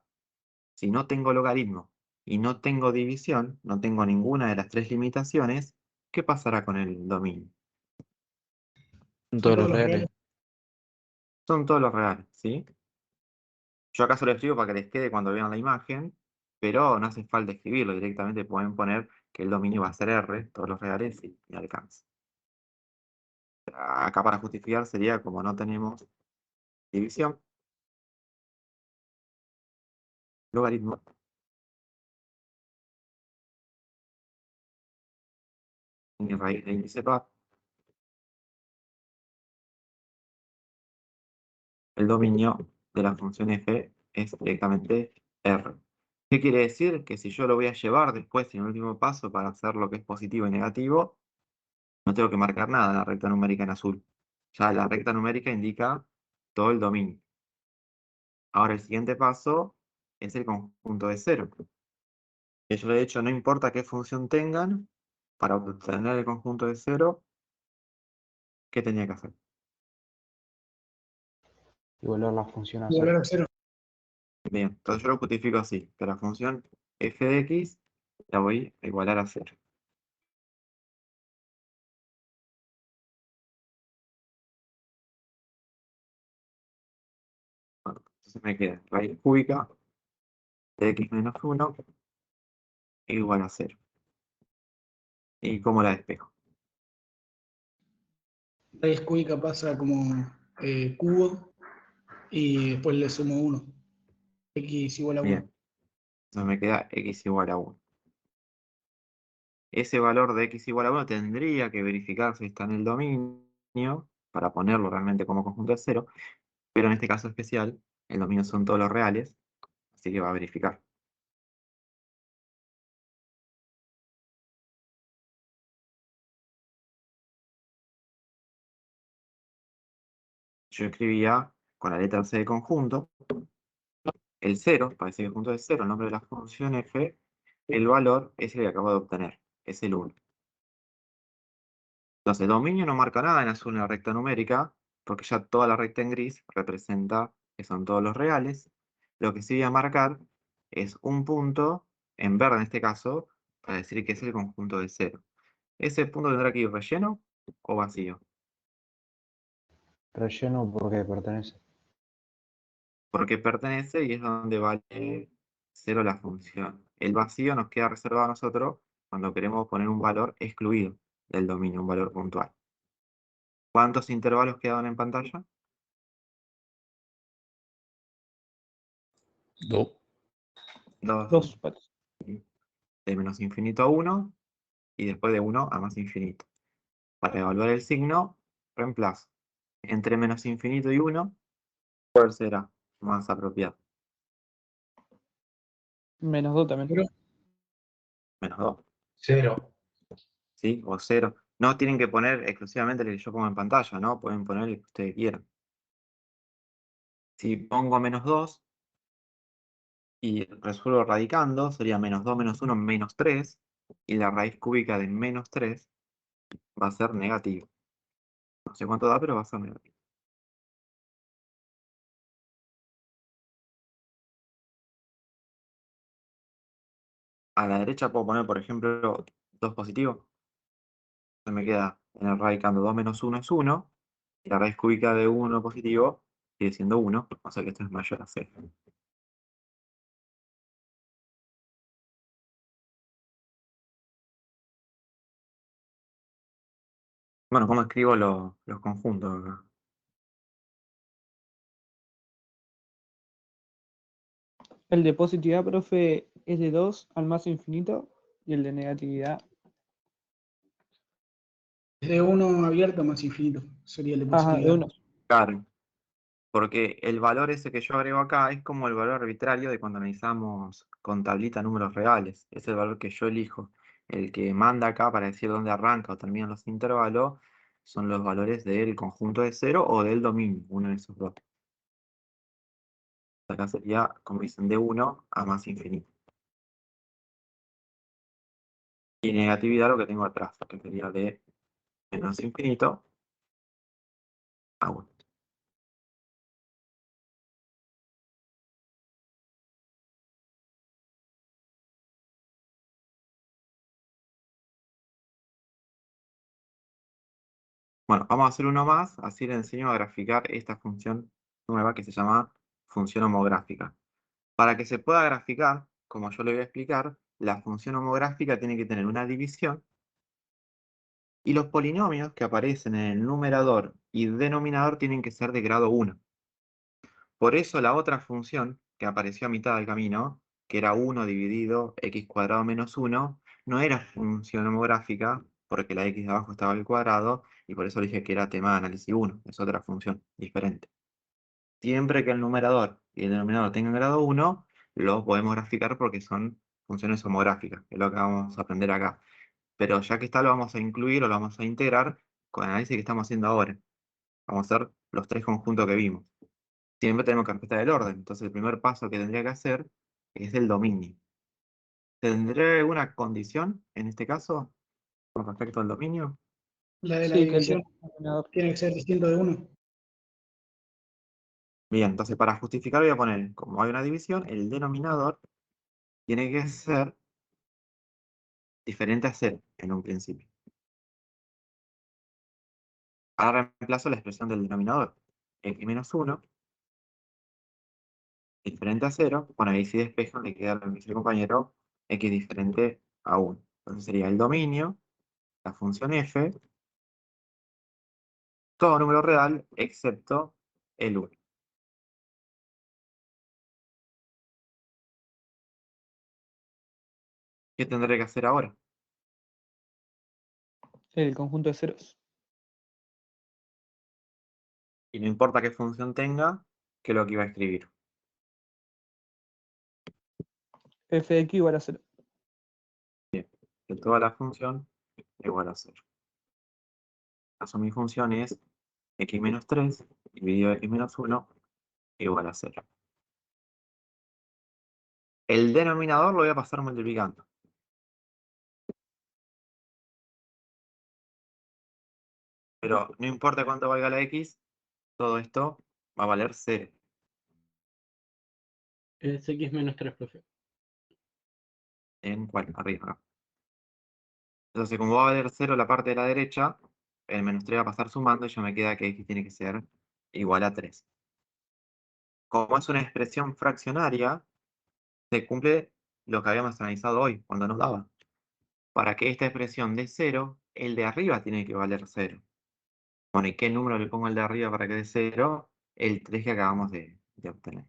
si no tengo logaritmo y no tengo división, no tengo ninguna de las 3 limitaciones, ¿qué pasará con el dominio? Son Son todos todos los los reales. reales. Son todos los reales, ¿sí? Yo acá solo escribo para que les quede cuando vean la imagen, pero no hace falta escribirlo, directamente pueden poner que el dominio va a ser R, todos los reales, y alcanza. Acá para justificar sería como no tenemos división, logaritmo, ni raíz de índice par, el dominio de la función f es directamente R. ¿Qué quiere decir? Que si yo lo voy a llevar después en el último paso para hacer lo que es positivo y negativo, no tengo que marcar nada en la recta numérica en azul. Ya la recta numérica indica todo el dominio. Ahora el siguiente paso es el conjunto de 0. Que yo le he dicho, no importa qué función tengan, para obtener el conjunto de cero, ¿qué tenía que hacer? Igualar la función a Igualar cero. a cero. Bien, entonces yo lo justifico así, que la función f de x la voy a igualar a 0. Bueno, entonces me queda raíz cúbica de x menos 1 igual a 0. ¿Y cómo la despejo? Raíz cúbica pasa como cubo y después le sumo 1. X igual a 1. Bien, entonces me queda x igual a 1. Ese valor de x igual a 1 tendría que verificar si está en el dominio para ponerlo realmente como conjunto de 0, pero en este caso especial, el dominio son todos los reales, así que va a verificar. Yo escribía con la letra C de conjunto, el 0, para ese conjunto de 0, el nombre de la función f, el valor es el que acabo de obtener, es el 1. Entonces, el dominio no marca nada en azul en la recta numérica, porque ya toda la recta en gris representa que son todos los reales. Lo que sí voy a marcar es un punto, en verde en este caso, para decir que es el conjunto de 0. ¿Ese punto tendrá que ir relleno o vacío? Relleno porque pertenece. Porque pertenece y es donde vale 0 la función. El vacío nos queda reservado a nosotros cuando queremos poner un valor excluido del dominio, un valor puntual. ¿Cuántos intervalos quedan en pantalla? 2. 2. Dos pares. De menos infinito a 1 y después de 1 a más infinito. Para evaluar el signo, reemplazo. Entre menos infinito y 1, ¿cuál será más apropiado? Menos 2 también. Pero Menos 2, 0. ¿sí? O 0. No tienen que poner exclusivamente el que yo pongo en pantalla, ¿no? Pueden poner el que ustedes quieran. Si pongo menos 2 y resuelvo radicando, sería menos 2 menos 1 menos 3, y la raíz cúbica de menos 3 va a ser negativo. No sé cuánto da, pero va a ser negativo. A la derecha puedo poner, por ejemplo, 2 positivo. Entonces me queda en el radicando 2 menos 1 es 1, y la raíz cúbica de 1 positivo sigue siendo 1, o sea que esto es mayor a 0. Bueno, ¿cómo escribo los conjuntos acá? El de positividad, profe, es de 2 al más infinito y el de negatividad. es de 1 abierto más infinito. Sería el de Ajá, de positividad. 1. Claro, porque el valor ese que yo agrego acá es como el valor arbitrario de cuando analizamos con tablita números reales. Es el valor que yo elijo. El que manda acá para decir dónde arranca o terminan los intervalos son los valores del conjunto de 0 o del dominio, uno de esos dos. Acá sería, como dicen, de 1 a más infinito. Y negatividad lo que tengo atrás, que sería de menos infinito a 1. Bueno, vamos a hacer uno más, así le enseño a graficar esta función nueva que se llama función homográfica. Para que se pueda graficar, como yo le voy a explicar, la función homográfica tiene que tener una división y los polinomios que aparecen en el numerador y denominador tienen que ser de grado 1. Por eso la otra función que apareció a mitad del camino, que era 1 dividido x cuadrado menos 1, no era función homográfica porque la x de abajo estaba al cuadrado y por eso le dije que era tema de análisis 1, es otra función diferente. Siempre que el numerador y el denominador tengan grado 1, los podemos graficar porque son funciones homográficas, que es lo que vamos a aprender acá. Pero ya que está, lo vamos a incluir o lo vamos a integrar con el análisis que estamos haciendo ahora. Vamos a hacer los tres conjuntos que vimos. Siempre tenemos que respetar el orden, entonces el primer paso que tendría que hacer es el dominio. ¿Tendré alguna condición en este caso? con respecto al dominio. La de la Sí, que el división denominador. tiene que ser distinto de 1. Bien, entonces para justificar voy a poner, como hay una división, el denominador tiene que ser diferente a 0 en un principio. Ahora reemplazo la expresión del denominador. X menos 1 diferente a 0. Bueno, ahí sí despejo, le queda lo que dice el compañero X diferente a 1. Entonces sería el dominio, la función f, todo número real excepto el 1. ¿Qué tendré que hacer ahora? El conjunto de ceros. Y no importa qué función tenga, que es lo que iba a escribir. F de x igual a 0. Que toda la función es igual a 0. Caso mi función es x menos 3 dividido x menos 1 igual a 0. El denominador lo voy a pasar multiplicando. Pero no importa cuánto valga la x, todo esto va a valer 0. Es x menos 3, profe. ¿En cuál? Arriba. Entonces, como va a valer 0 la parte de la derecha, el menos 3 va a pasar sumando y ya me queda que x tiene que ser igual a 3. Como es una expresión fraccionaria, se cumple lo que habíamos analizado hoy, cuando nos daba. Para que esta expresión dé 0, el de arriba tiene que valer 0. Bueno, ¿y qué número le pongo al de arriba para que dé 0? El 3 que acabamos de obtener.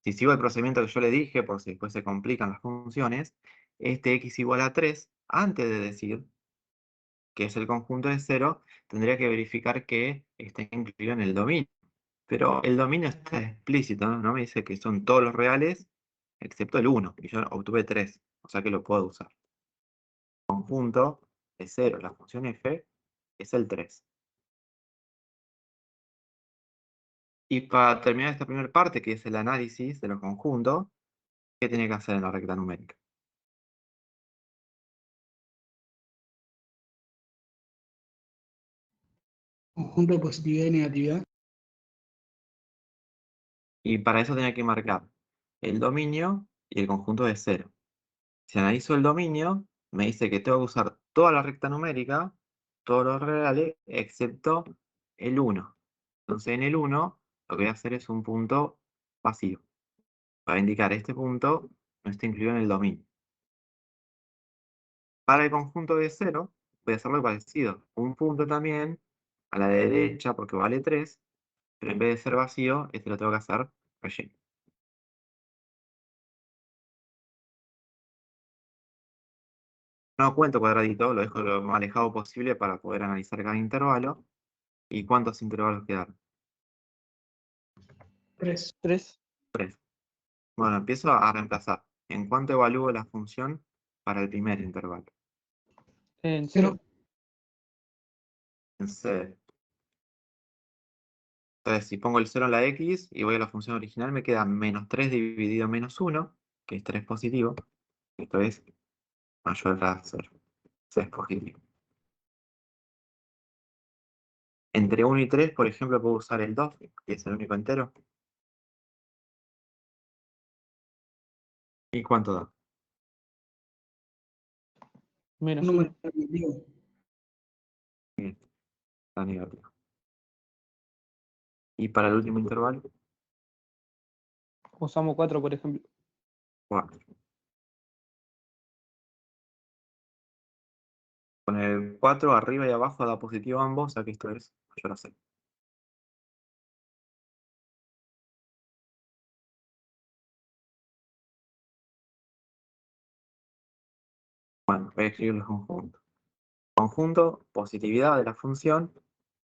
Si sigo el procedimiento que yo le dije, por si después se complican las funciones, este x igual a 3, antes de decir que es el conjunto de 0, tendría que verificar que esté incluido en el dominio. Pero el dominio está explícito, ¿no? Me dice que son todos los reales, excepto el 1, y yo obtuve 3, o sea que lo puedo usar. Conjunto de 0, la función f, es el 3. Y para terminar esta primera parte, que es el análisis de los conjuntos, ¿qué tiene que hacer en la recta numérica? Conjunto de positividad y negatividad. Y para eso tenía que marcar el dominio y el conjunto de 0. Si analizo el dominio, me dice que tengo que usar toda la recta numérica, todos los reales, excepto el 1. Entonces en el 1 lo que voy a hacer es un punto vacío. Para indicar este punto no está incluido en el dominio. Para el conjunto de 0, voy a hacerlo parecido. Un punto también a la derecha porque vale 3, pero en vez de ser vacío, este lo tengo que hacer relleno. No cuento cuadradito, lo dejo lo más alejado posible para poder analizar cada intervalo. ¿Y cuántos intervalos quedan? 3. 3. 3. Bueno, empiezo a reemplazar. ¿En cuánto evalúo la función para el primer intervalo? En 0. 0. En 0. Entonces, si pongo el 0 en la x y voy a la función original, me queda menos 3 dividido menos 1, que es 3 positivo. Esto es mayor a 0. 6 positivo. Entre 1 y 3, por ejemplo, puedo usar el 2, que es el único entero. ¿Y cuánto da? Menos Número 1. negativo. Bien, está negativo. ¿Y para el último intervalo? Usamos 4, por ejemplo. 4. Con el 4 arriba y abajo da positivo ambos, o sea que esto es mayor a 0. Bueno, voy a escribir los conjuntos. Conjunto, positividad de la función,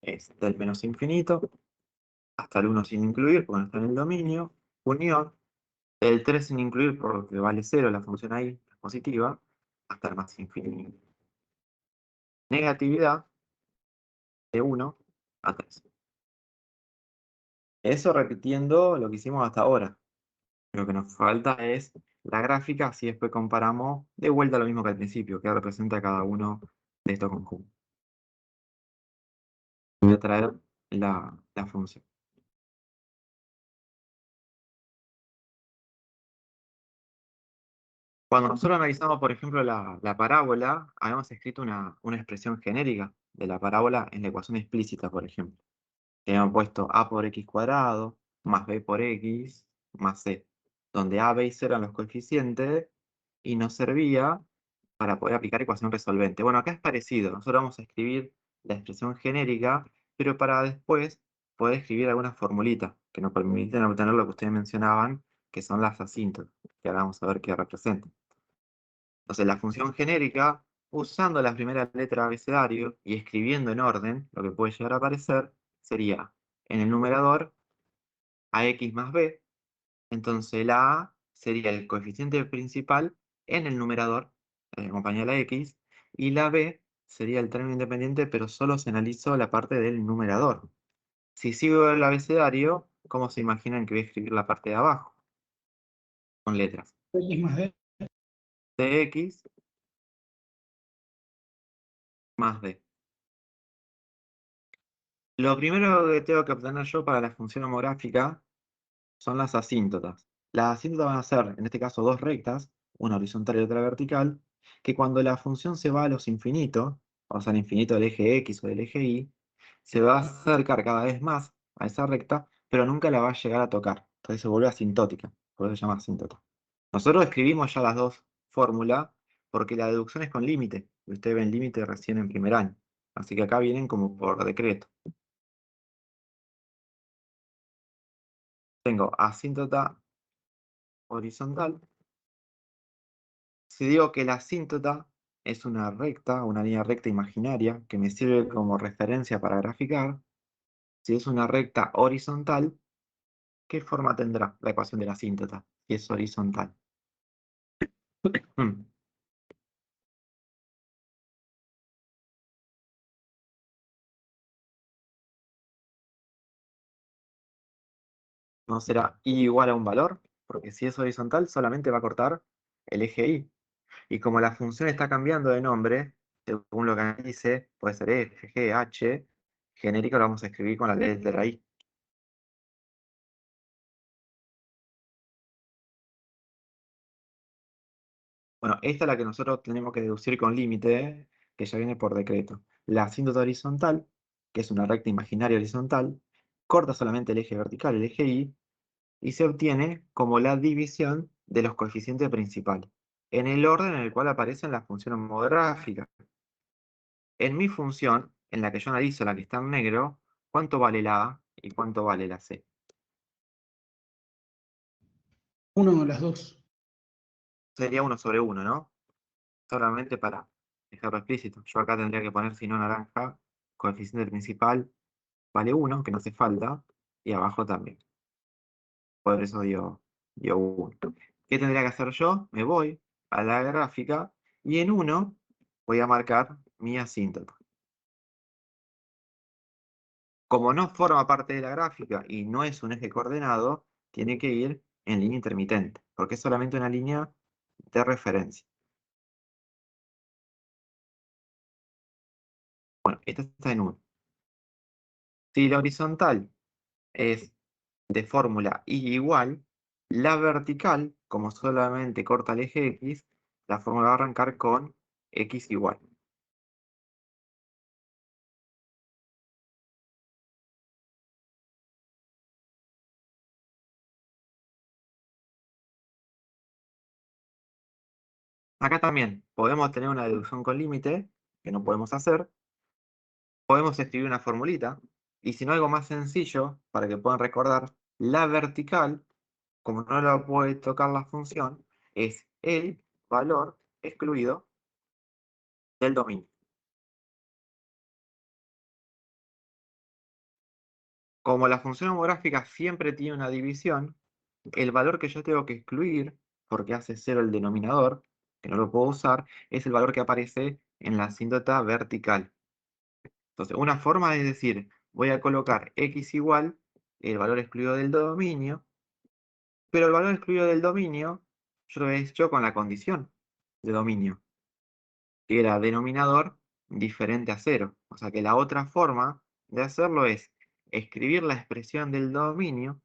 es del menos infinito hasta el 1 sin incluir, porque no está en el dominio, unión, del 3 sin incluir, porque vale 0 la función ahí, es positiva, hasta el más infinito. Negatividad de 1 a 3. Eso repitiendo lo que hicimos hasta ahora. Lo que nos falta es la gráfica, así después comparamos de vuelta lo mismo que al principio, que representa cada uno de estos conjuntos. Voy a traer la función. Cuando nosotros analizamos, por ejemplo, la parábola, habíamos escrito una expresión genérica de la parábola en la ecuación explícita, por ejemplo. Habíamos puesto a por x cuadrado más b por x más c, donde a, b y c eran los coeficientes y nos servía para poder aplicar ecuación resolvente. Bueno, acá es parecido. Nosotros vamos a escribir la expresión genérica, pero para después poder escribir algunas formulitas que nos permiten obtener lo que ustedes mencionaban, que son las asíntotas, que ahora vamos a ver qué representan. Entonces, la función genérica, usando la primera letra del abecedario y escribiendo en orden, lo que puede llegar a aparecer sería en el numerador ax más b. Entonces, la a sería el coeficiente principal en el numerador, acompañado de la x, y la b sería el término independiente, pero solo se analizó la parte del numerador. Si sigo el abecedario, ¿cómo se imaginan que voy a escribir la parte de abajo? Con letras. X más D. Dx más d. Lo primero que tengo que obtener yo para la función homográfica son las asíntotas. Las asíntotas van a ser, en este caso, dos rectas, una horizontal y otra vertical, que cuando la función se va a los infinitos, o sea, al infinito del eje X o del eje Y, se va a acercar cada vez más a esa recta, pero nunca la va a llegar a tocar. Entonces se vuelve asintótica, por eso se llama asíntota. Nosotros escribimos ya las dos fórmulas porque la deducción es con límite, y ustedes ven límite recién en primer año. Así que acá vienen como por decreto. Tengo asíntota horizontal. Si digo que la asíntota es una recta, una línea recta imaginaria, que me sirve como referencia para graficar, si es una recta horizontal, ¿qué forma tendrá la ecuación de la asíntota si es horizontal? ¿No será y igual a un valor? Porque si es horizontal solamente va a cortar el eje Y. Y como la función está cambiando de nombre, según lo que dice, puede ser F, G, H, genérico lo vamos a escribir con la letra I. Bueno, esta es la que nosotros tenemos que deducir con límite, que ya viene por decreto. La asíntota horizontal, que es una recta imaginaria horizontal, corta solamente el eje vertical, el eje y se obtiene como la división de los coeficientes principales, en el orden en el cual aparecen las funciones homográficas. En mi función, en la que yo analizo la que está en negro, ¿cuánto vale la A y cuánto vale la C? Uno de las dos. Sería 1 sobre 1, ¿no? Solamente para dejarlo explícito. Yo acá tendría que poner, si no naranja, coeficiente principal vale 1, que no hace falta, y abajo también. Por eso dio 1. ¿Qué tendría que hacer yo? Me voy a la gráfica y en 1 voy a marcar mi asíntota. Como no forma parte de la gráfica y no es un eje coordenado, tiene que ir en línea intermitente, porque es solamente una línea de referencia. Bueno, esta está en 1. Si la horizontal es de fórmula y igual, la vertical, como solamente corta el eje X, la fórmula va a arrancar con X igual. Acá también podemos tener una deducción con límite, que no podemos hacer. Podemos escribir una formulita, y si no algo más sencillo, para que puedan recordar, la vertical, como no la puede tocar la función, es el valor excluido del dominio. Como la función homográfica siempre tiene una división, el valor que yo tengo que excluir, porque hace 0 el denominador, que no lo puedo usar, es el valor que aparece en la asíntota vertical. Entonces, una forma es decir, voy a colocar x igual, el valor excluido del dominio, pero el valor excluido del dominio, yo lo he hecho con la condición de dominio, que era denominador diferente a 0. O sea que la otra forma de hacerlo es escribir la expresión del dominio,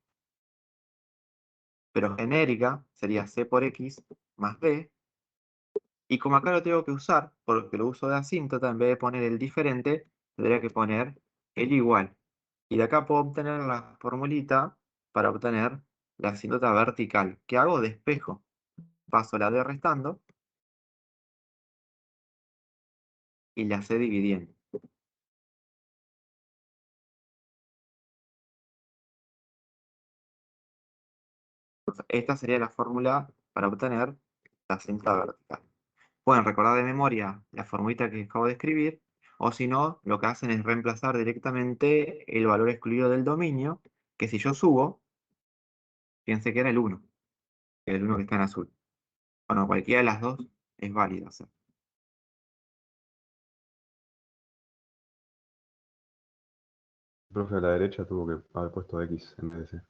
pero genérica, sería C por X más B. Y como acá lo tengo que usar, porque lo uso de asíntota, en vez de poner el diferente, tendría que poner el igual. Y de acá puedo obtener la formulita para obtener la asíntota vertical. ¿Qué hago? Despejo. Paso la D restando y la C dividiendo. Entonces, esta sería la fórmula para obtener la asíntota vertical. Pueden recordar de memoria la formulita que acabo de escribir, o si no, lo que hacen es reemplazar directamente el valor excluido del dominio, que si yo subo, piense que era el 1 que está en azul. Bueno, cualquiera de las dos es válida hacer. El profe a la derecha tuvo que haber puesto X en vez de C.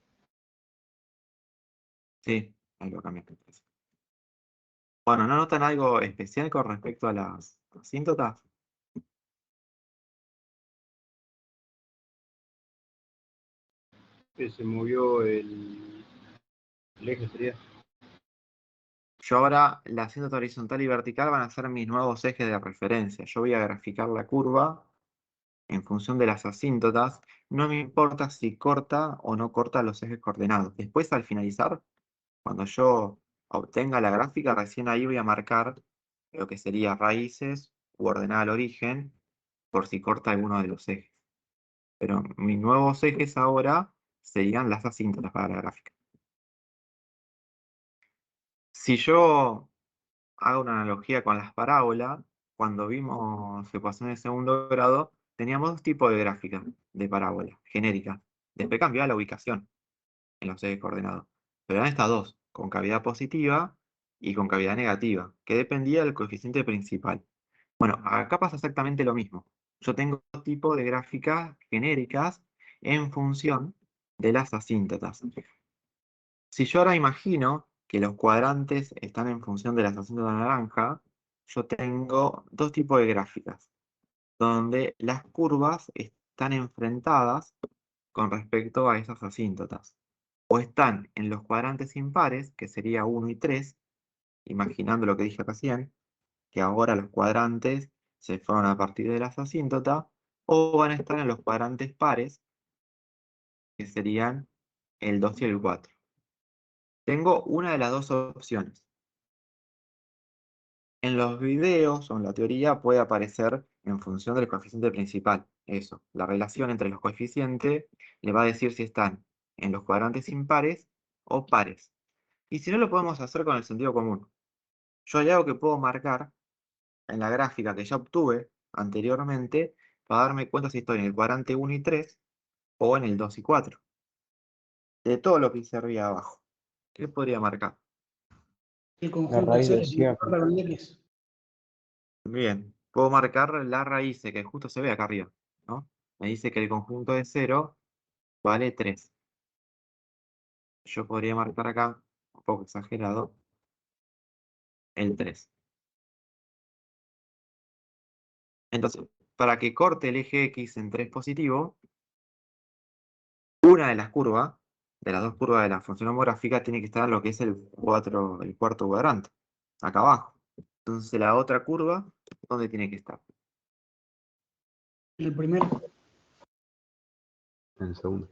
Sí, ahí lo cambié. Bueno, ¿no notan algo especial con respecto a las asíntotas? Que se movió el eje, sería. Yo ahora, la asíntota horizontal y vertical van a ser mis nuevos ejes de referencia. Yo voy a graficar la curva en función de las asíntotas. No me importa si corta o no corta los ejes coordenados. Después, al finalizar, cuando yo obtenga la gráfica, recién ahí voy a marcar lo que sería raíces u ordenada al origen, por si corta alguno de los ejes. Pero mis nuevos ejes ahora serían las asíntotas para la gráfica. Si yo hago una analogía con las parábolas, cuando vimos ecuaciones de segundo grado, teníamos dos tipos de gráficas de parábola, genéricas. Después cambiaba la ubicación en los ejes coordenados. Pero eran estas dos, con cavidad positiva y con cavidad negativa, que dependía del coeficiente principal. Bueno, acá pasa exactamente lo mismo. Yo tengo dos tipos de gráficas genéricas en función de las asíntotas. Si yo ahora imagino que los cuadrantes están en función de las asíntotas naranja, yo tengo dos tipos de gráficas, donde las curvas están enfrentadas con respecto a esas asíntotas. O están en los cuadrantes impares, que sería 1 y 3, imaginando lo que dije recién, que ahora los cuadrantes se forman a partir de las asíntotas, o van a estar en los cuadrantes pares, que serían el 2 y el 4. Tengo una de las dos opciones. En los videos o en la teoría puede aparecer en función del coeficiente principal. Eso, la relación entre los coeficientes le va a decir si están en los cuadrantes impares o pares. Y si no, lo podemos hacer con el sentido común. Yo hay algo que puedo marcar en la gráfica que ya obtuve anteriormente para darme cuenta si estoy en el cuadrante 1 y 3 o en el 2 y 4. De todo lo que servía abajo. ¿Qué podría marcar? El La conjunto raíz C de 100. con X. Bien, puedo marcar la raíz que justo se ve acá arriba, ¿no? Me dice que el conjunto de 0 vale 3. Yo podría marcar acá, un poco exagerado, el 3. Entonces, para que corte el eje X en 3 positivo, una de las curvas, de las dos curvas de la función homográfica, tiene que estar en lo que es el cuarto cuadrante, acá abajo. Entonces, la otra curva, ¿dónde tiene que estar? El primero. En el segundo.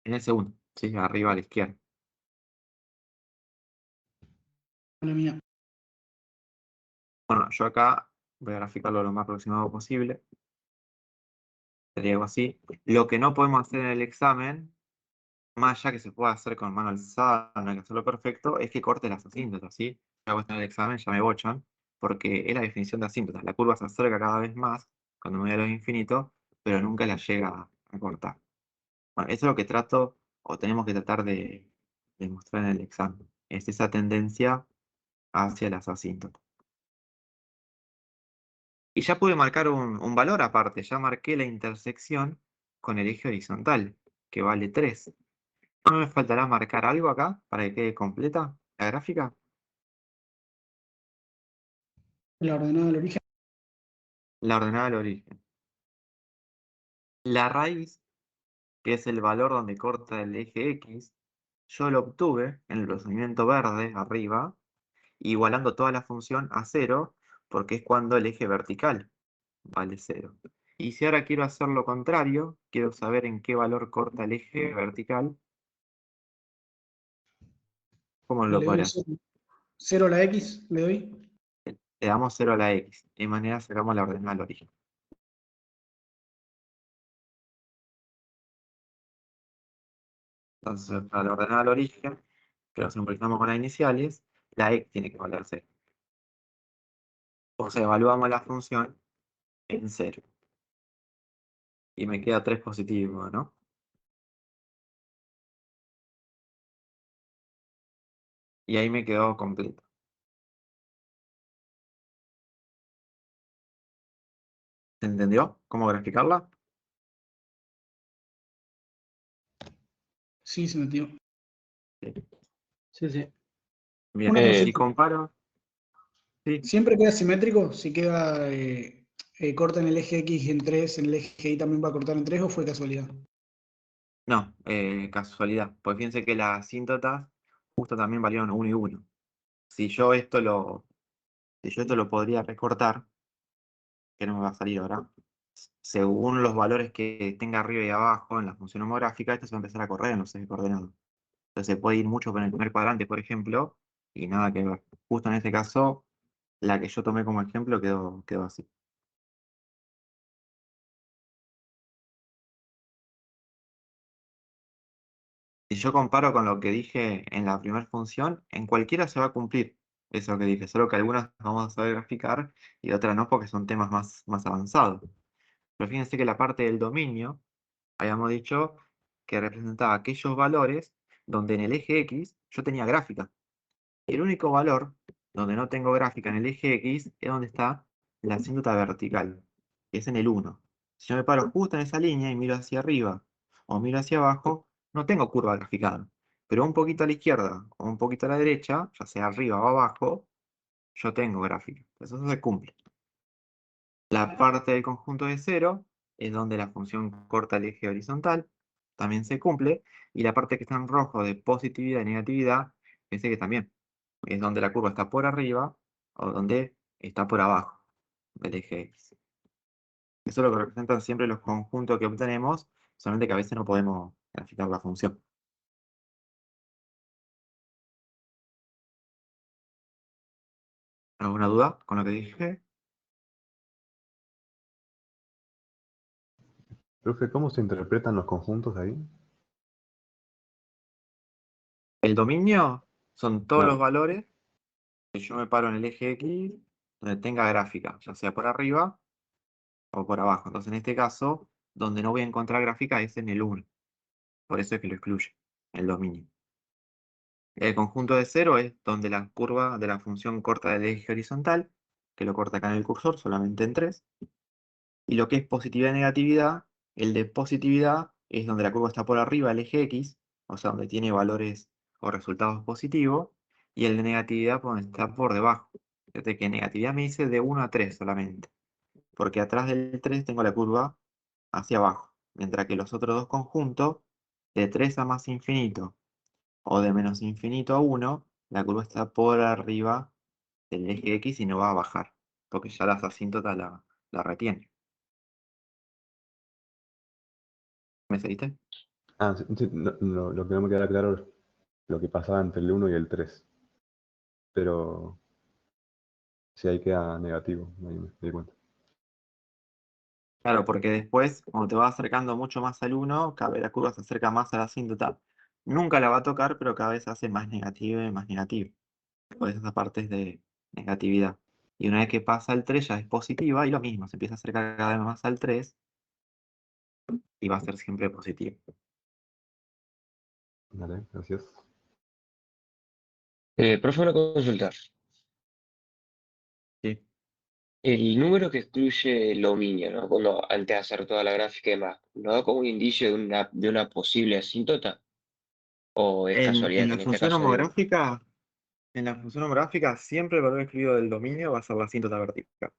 En el segundo, ¿sí? Arriba a la izquierda. La mía. Bueno, yo acá voy a graficarlo lo más aproximado posible. Sería algo así. Lo que no podemos hacer en el examen, más allá que se pueda hacer con mano alzada, no hay que hacerlo perfecto, es que corte las asíntotas, ¿sí? Ya hago esto en el examen, ya me bochan, porque es la definición de asíntotas. La curva se acerca cada vez más cuando me voy a los infinitos, pero nunca la llega a cortar. Bueno, eso es lo que trato, o tenemos que tratar de mostrar en el examen. Es esa tendencia hacia las asíntotas. Y ya pude marcar un valor aparte, ya marqué la intersección con el eje horizontal, que vale 3. ¿No me faltará marcar algo acá para que quede completa la gráfica? La ordenada del origen. la ordenada al origen. La raíz, que es el valor donde corta el eje X, yo lo obtuve en el procedimiento verde arriba, igualando toda la función a 0, porque es cuando el eje vertical vale 0. Y si ahora quiero hacer lo contrario, quiero saber en qué valor corta el eje vertical, ¿cómo lo Le podré doy hacer? 0 a la X, le doy. Le damos 0 a la X, de manera sacamos la ordenada al origen. Entonces, para la ordenada al origen, que lo simbolizamos con las iniciales, la X tiene que valer 0. O sea, evaluamos la función en 0. Y me queda 3 positivo, ¿no? Y ahí me quedó completo. ¿Se entendió cómo graficarla? Sí, se metió. Sí, sí. Bien, Una si consulta. comparo, sí, ¿Siempre queda simétrico? Si queda corta en el eje X en 3, en el eje Y también va a cortar en 3, ¿o fue casualidad? no, casualidad. Pues fíjense que las asíntotas justo también valieron 1 y 1. Si yo esto lo podría recortar, que no me va a salir ahora, según los valores que tenga arriba y abajo en la función homográfica, esto se va a empezar a correr en los ejes coordenados. Entonces se puede ir mucho con el primer cuadrante, por ejemplo, y nada que ver. Justo en este caso, la que yo tomé como ejemplo quedó así. Si yo comparo con lo que dije en la primera función, en cualquiera se va a cumplir eso que dije, solo que algunas vamos a saber graficar y otras no porque son temas más avanzados. Pero fíjense que la parte del dominio, habíamos dicho que representaba aquellos valores donde en el eje X yo tenía gráfica. Y el único valor donde no tengo gráfica en el eje X es donde está la asíntota vertical, que es en el 1. Si yo me paro justo en esa línea y miro hacia arriba o miro hacia abajo, no tengo curva graficada. Pero un poquito a la izquierda o un poquito a la derecha, ya sea arriba o abajo, yo tengo gráfica. Eso se cumple. La parte del conjunto de 0 es donde la función corta el eje horizontal, también se cumple. Y la parte que está en rojo de positividad y negatividad, fíjense que también es donde la curva está por arriba o donde está por abajo del eje X. Eso es lo que representan siempre los conjuntos que obtenemos, solamente que a veces no podemos graficar la función. ¿Alguna duda con lo que dije? Profe, ¿cómo se interpretan los conjuntos ahí? El dominio son todos los Claro, valores que yo me paro en el eje X donde tenga gráfica, ya sea por arriba o por abajo. Entonces, en este caso, donde no voy a encontrar gráfica es en el 1. Por eso es que lo excluye, el dominio. El conjunto de 0 es donde la curva de la función corta del eje horizontal, que lo corta acá en el cursor, solamente en 3. Y lo que es positividad y negatividad, el de positividad es donde la curva está por arriba del eje X, o sea, donde tiene valores o resultados positivos, y el de negatividad pues, está por debajo. Fíjate que negatividad me dice de 1 a 3 solamente, porque atrás del 3 tengo la curva hacia abajo, mientras que los otros dos conjuntos, de 3 a más infinito o de menos infinito a 1, la curva está por arriba del eje X y no va a bajar, porque ya las asíntotas la retienen. ¿Me seguiste? Ah, sí, sí, lo que no me queda claro es lo que pasaba entre el 1 y el 3. Pero si ahí queda negativo, ahí me di cuenta. Claro, porque después, cuando te vas acercando mucho más al 1, cada vez la curva se acerca más a la asíntota. Nunca la va a tocar, pero cada vez se hace más negativa y más negativa. Por esa parte es de negatividad. Y una vez que pasa el 3 ya es positiva y lo mismo, se empieza a acercar cada vez más al 3 y va a ser siempre positivo. Vale, gracias. Profe, una consulta. ¿Sí? El número que excluye el dominio, ¿no? Cuando antes de hacer toda la gráfica y demás, ¿nos da como un indicio de una posible asíntota? ¿O es En, casualidad en que la en este función caso digo? homográfica, siempre el valor excluido del dominio va a ser la asíntota vertical.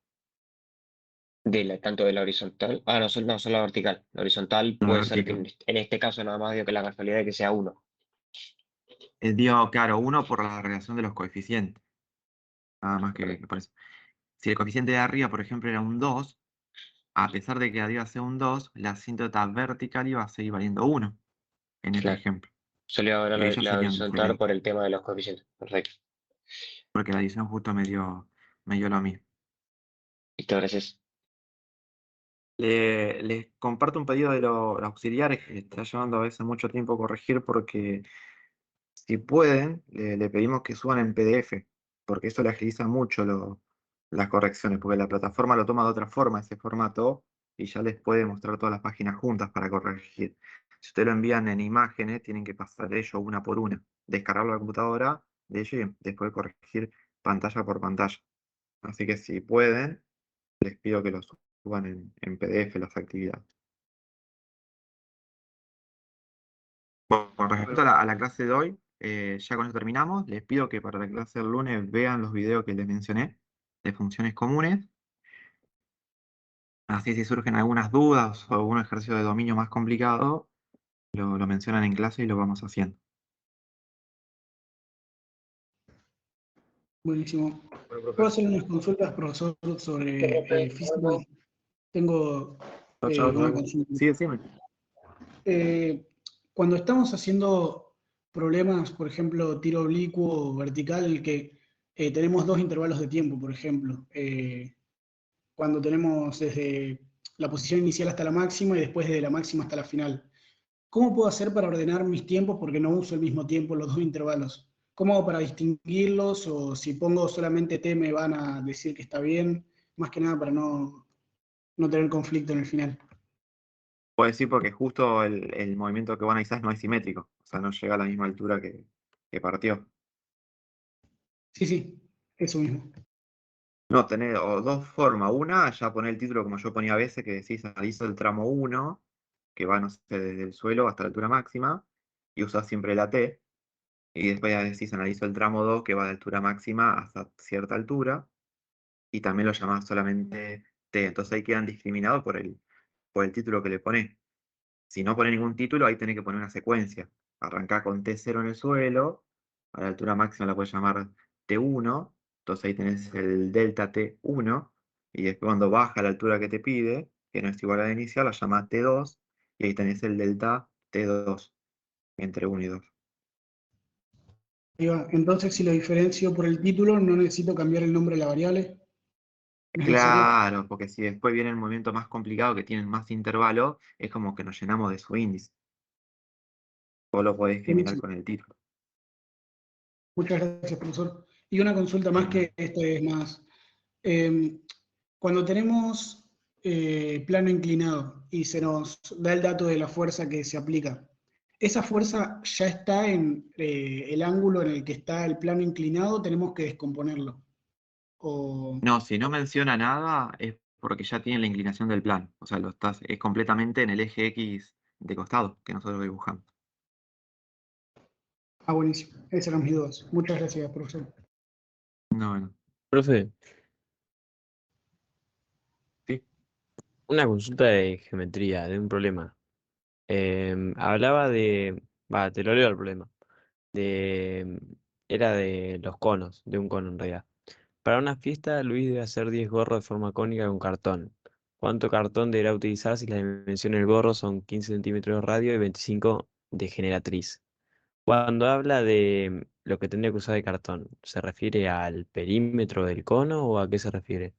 tanto de la horizontal. Ah, no, no, solo la vertical. La horizontal La puede ser que vertical. en este caso nada más digo que la casualidad de que sea 1. Dio, claro, 1 por la relación de los coeficientes. Nada más que por eso. Si el coeficiente de arriba, por ejemplo, era un 2, a pesar de que arriba sea un 2, la asíntota vertical iba a seguir valiendo 1 en este Claro. ejemplo. Solo iba a ver Y ellos la serían horizontal diferentes, por el tema de los coeficientes. Perfecto. porque la adición justo me dio lo mismo. Listo, gracias. Les comparto un pedido de los auxiliares que está llevando a veces mucho tiempo corregir porque si pueden, le pedimos que suban en PDF, porque eso le agiliza mucho las correcciones, porque la plataforma lo toma de otra forma, ese formato, y ya les puede mostrar todas las páginas juntas para corregir. Si ustedes lo envían en imágenes, tienen que pasar ellos una por una, descargarlo a la computadora de ellos y después corregir pantalla por pantalla. Así que si pueden, les pido que lo suban en PDF las actividades. Bueno, con respecto a la clase de hoy, ya con eso terminamos. Les pido que para la clase del lunes vean los videos que les mencioné de funciones comunes. Así si surgen algunas dudas o algún ejercicio de dominio más complicado, lo mencionan en clase y lo vamos haciendo. Buenísimo. ¿Puedo hacer unas consultas, profesor, sobre física? Tengo una consulta. Sí, decime. Cuando estamos haciendo problemas, por ejemplo, tiro oblicuo o vertical, que tenemos dos intervalos de tiempo, por ejemplo, cuando tenemos desde la posición inicial hasta la máxima y después desde la máxima hasta la final. ¿Cómo puedo hacer para ordenar mis tiempos? Porque no uso el mismo tiempo en los dos intervalos. ¿Cómo hago para distinguirlos? O si pongo solamente T me van a decir que está bien, más que nada para no tener conflicto en el final. Puedo decir porque justo el movimiento que vos analizás no es simétrico, o sea, no llega a la misma altura que partió. Sí, sí, eso mismo. No, tenés o dos formas. Una, ya poner el título como yo ponía a veces, que decís analizo el tramo 1, que va, no sé, desde el suelo hasta la altura máxima, y usás siempre la T. Y después ya decís analizo el tramo 2, que va de altura máxima hasta cierta altura, y también lo llamás solamente T. Entonces ahí quedan discriminados por el título que le ponés. Si no pone ningún título, ahí tenés que poner una secuencia. Arrancá con T0 en el suelo, a la altura máxima la puedes llamar T1, entonces ahí tenés el delta T1, y después cuando baja a la altura que te pide, que no es igual a la inicial, la llama T2, y ahí tenés el delta T2, entre 1 y 2. Ahí va. Entonces, si lo diferencio por el título, no necesito cambiar el nombre de la variable. ¿No es necesario? Claro, porque si después viene el movimiento más complicado que tienen más intervalo, es como que nos llenamos de su índice. Vos lo podés discriminar Buenísimo. con el título. Muchas gracias, profesor. Y una consulta más que esto es más. Cuando tenemos plano inclinado y se nos da el dato de la fuerza que se aplica, ¿esa fuerza ya está en el ángulo en el que está el plano inclinado? ¿Tenemos que descomponerlo? O... No, si no menciona nada es porque ya tiene la inclinación del plano. O sea, es completamente en el eje X de costado que nosotros dibujamos. Ah, buenísimo. Esas eran mis dudas. Muchas gracias, profesor. No, bueno. Profe, Sí. una consulta de geometría, de un problema. Hablaba te lo leo el problema. De, era de los conos, de un cono en realidad. Para una fiesta, Luis debe hacer 10 gorros de forma cónica con cartón. ¿Cuánto cartón deberá utilizar si las dimensiones del gorro son 15 centímetros de radio y 25 de generatriz? Cuando habla de lo que tendría que usar de cartón, ¿se refiere al perímetro del cono o a qué se refiere?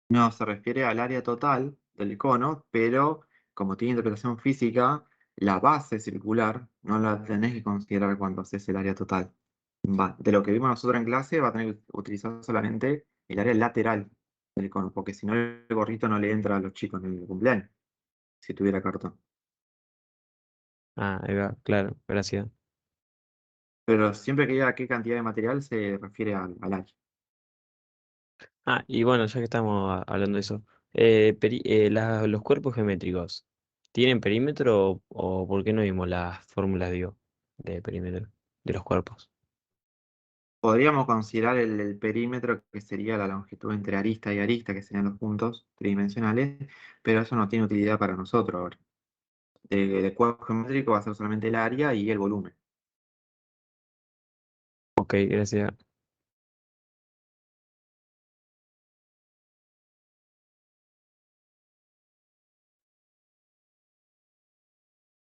No, se refiere al área total del cono, pero como tiene interpretación física, la base circular no la tenés que considerar cuando haces el área total. De lo que vimos nosotros en clase, va a tener que utilizar solamente el área lateral del cono, porque si no el gorrito no le entra a los chicos en el cumpleaños, si tuviera cartón. Ah, ahí va, claro, gracias. Pero siempre que diga qué cantidad de material se refiere al área. Ah, y bueno, ya que estamos hablando de eso, los cuerpos geométricos, ¿tienen perímetro o por qué no vimos las fórmulas, digo, de perímetro de los cuerpos? Podríamos considerar el perímetro, que sería la longitud entre arista y arista, que serían los puntos tridimensionales, pero eso no tiene utilidad para nosotros ahora. De cuadro geométrico va a ser solamente el área y el volumen. Ok, gracias.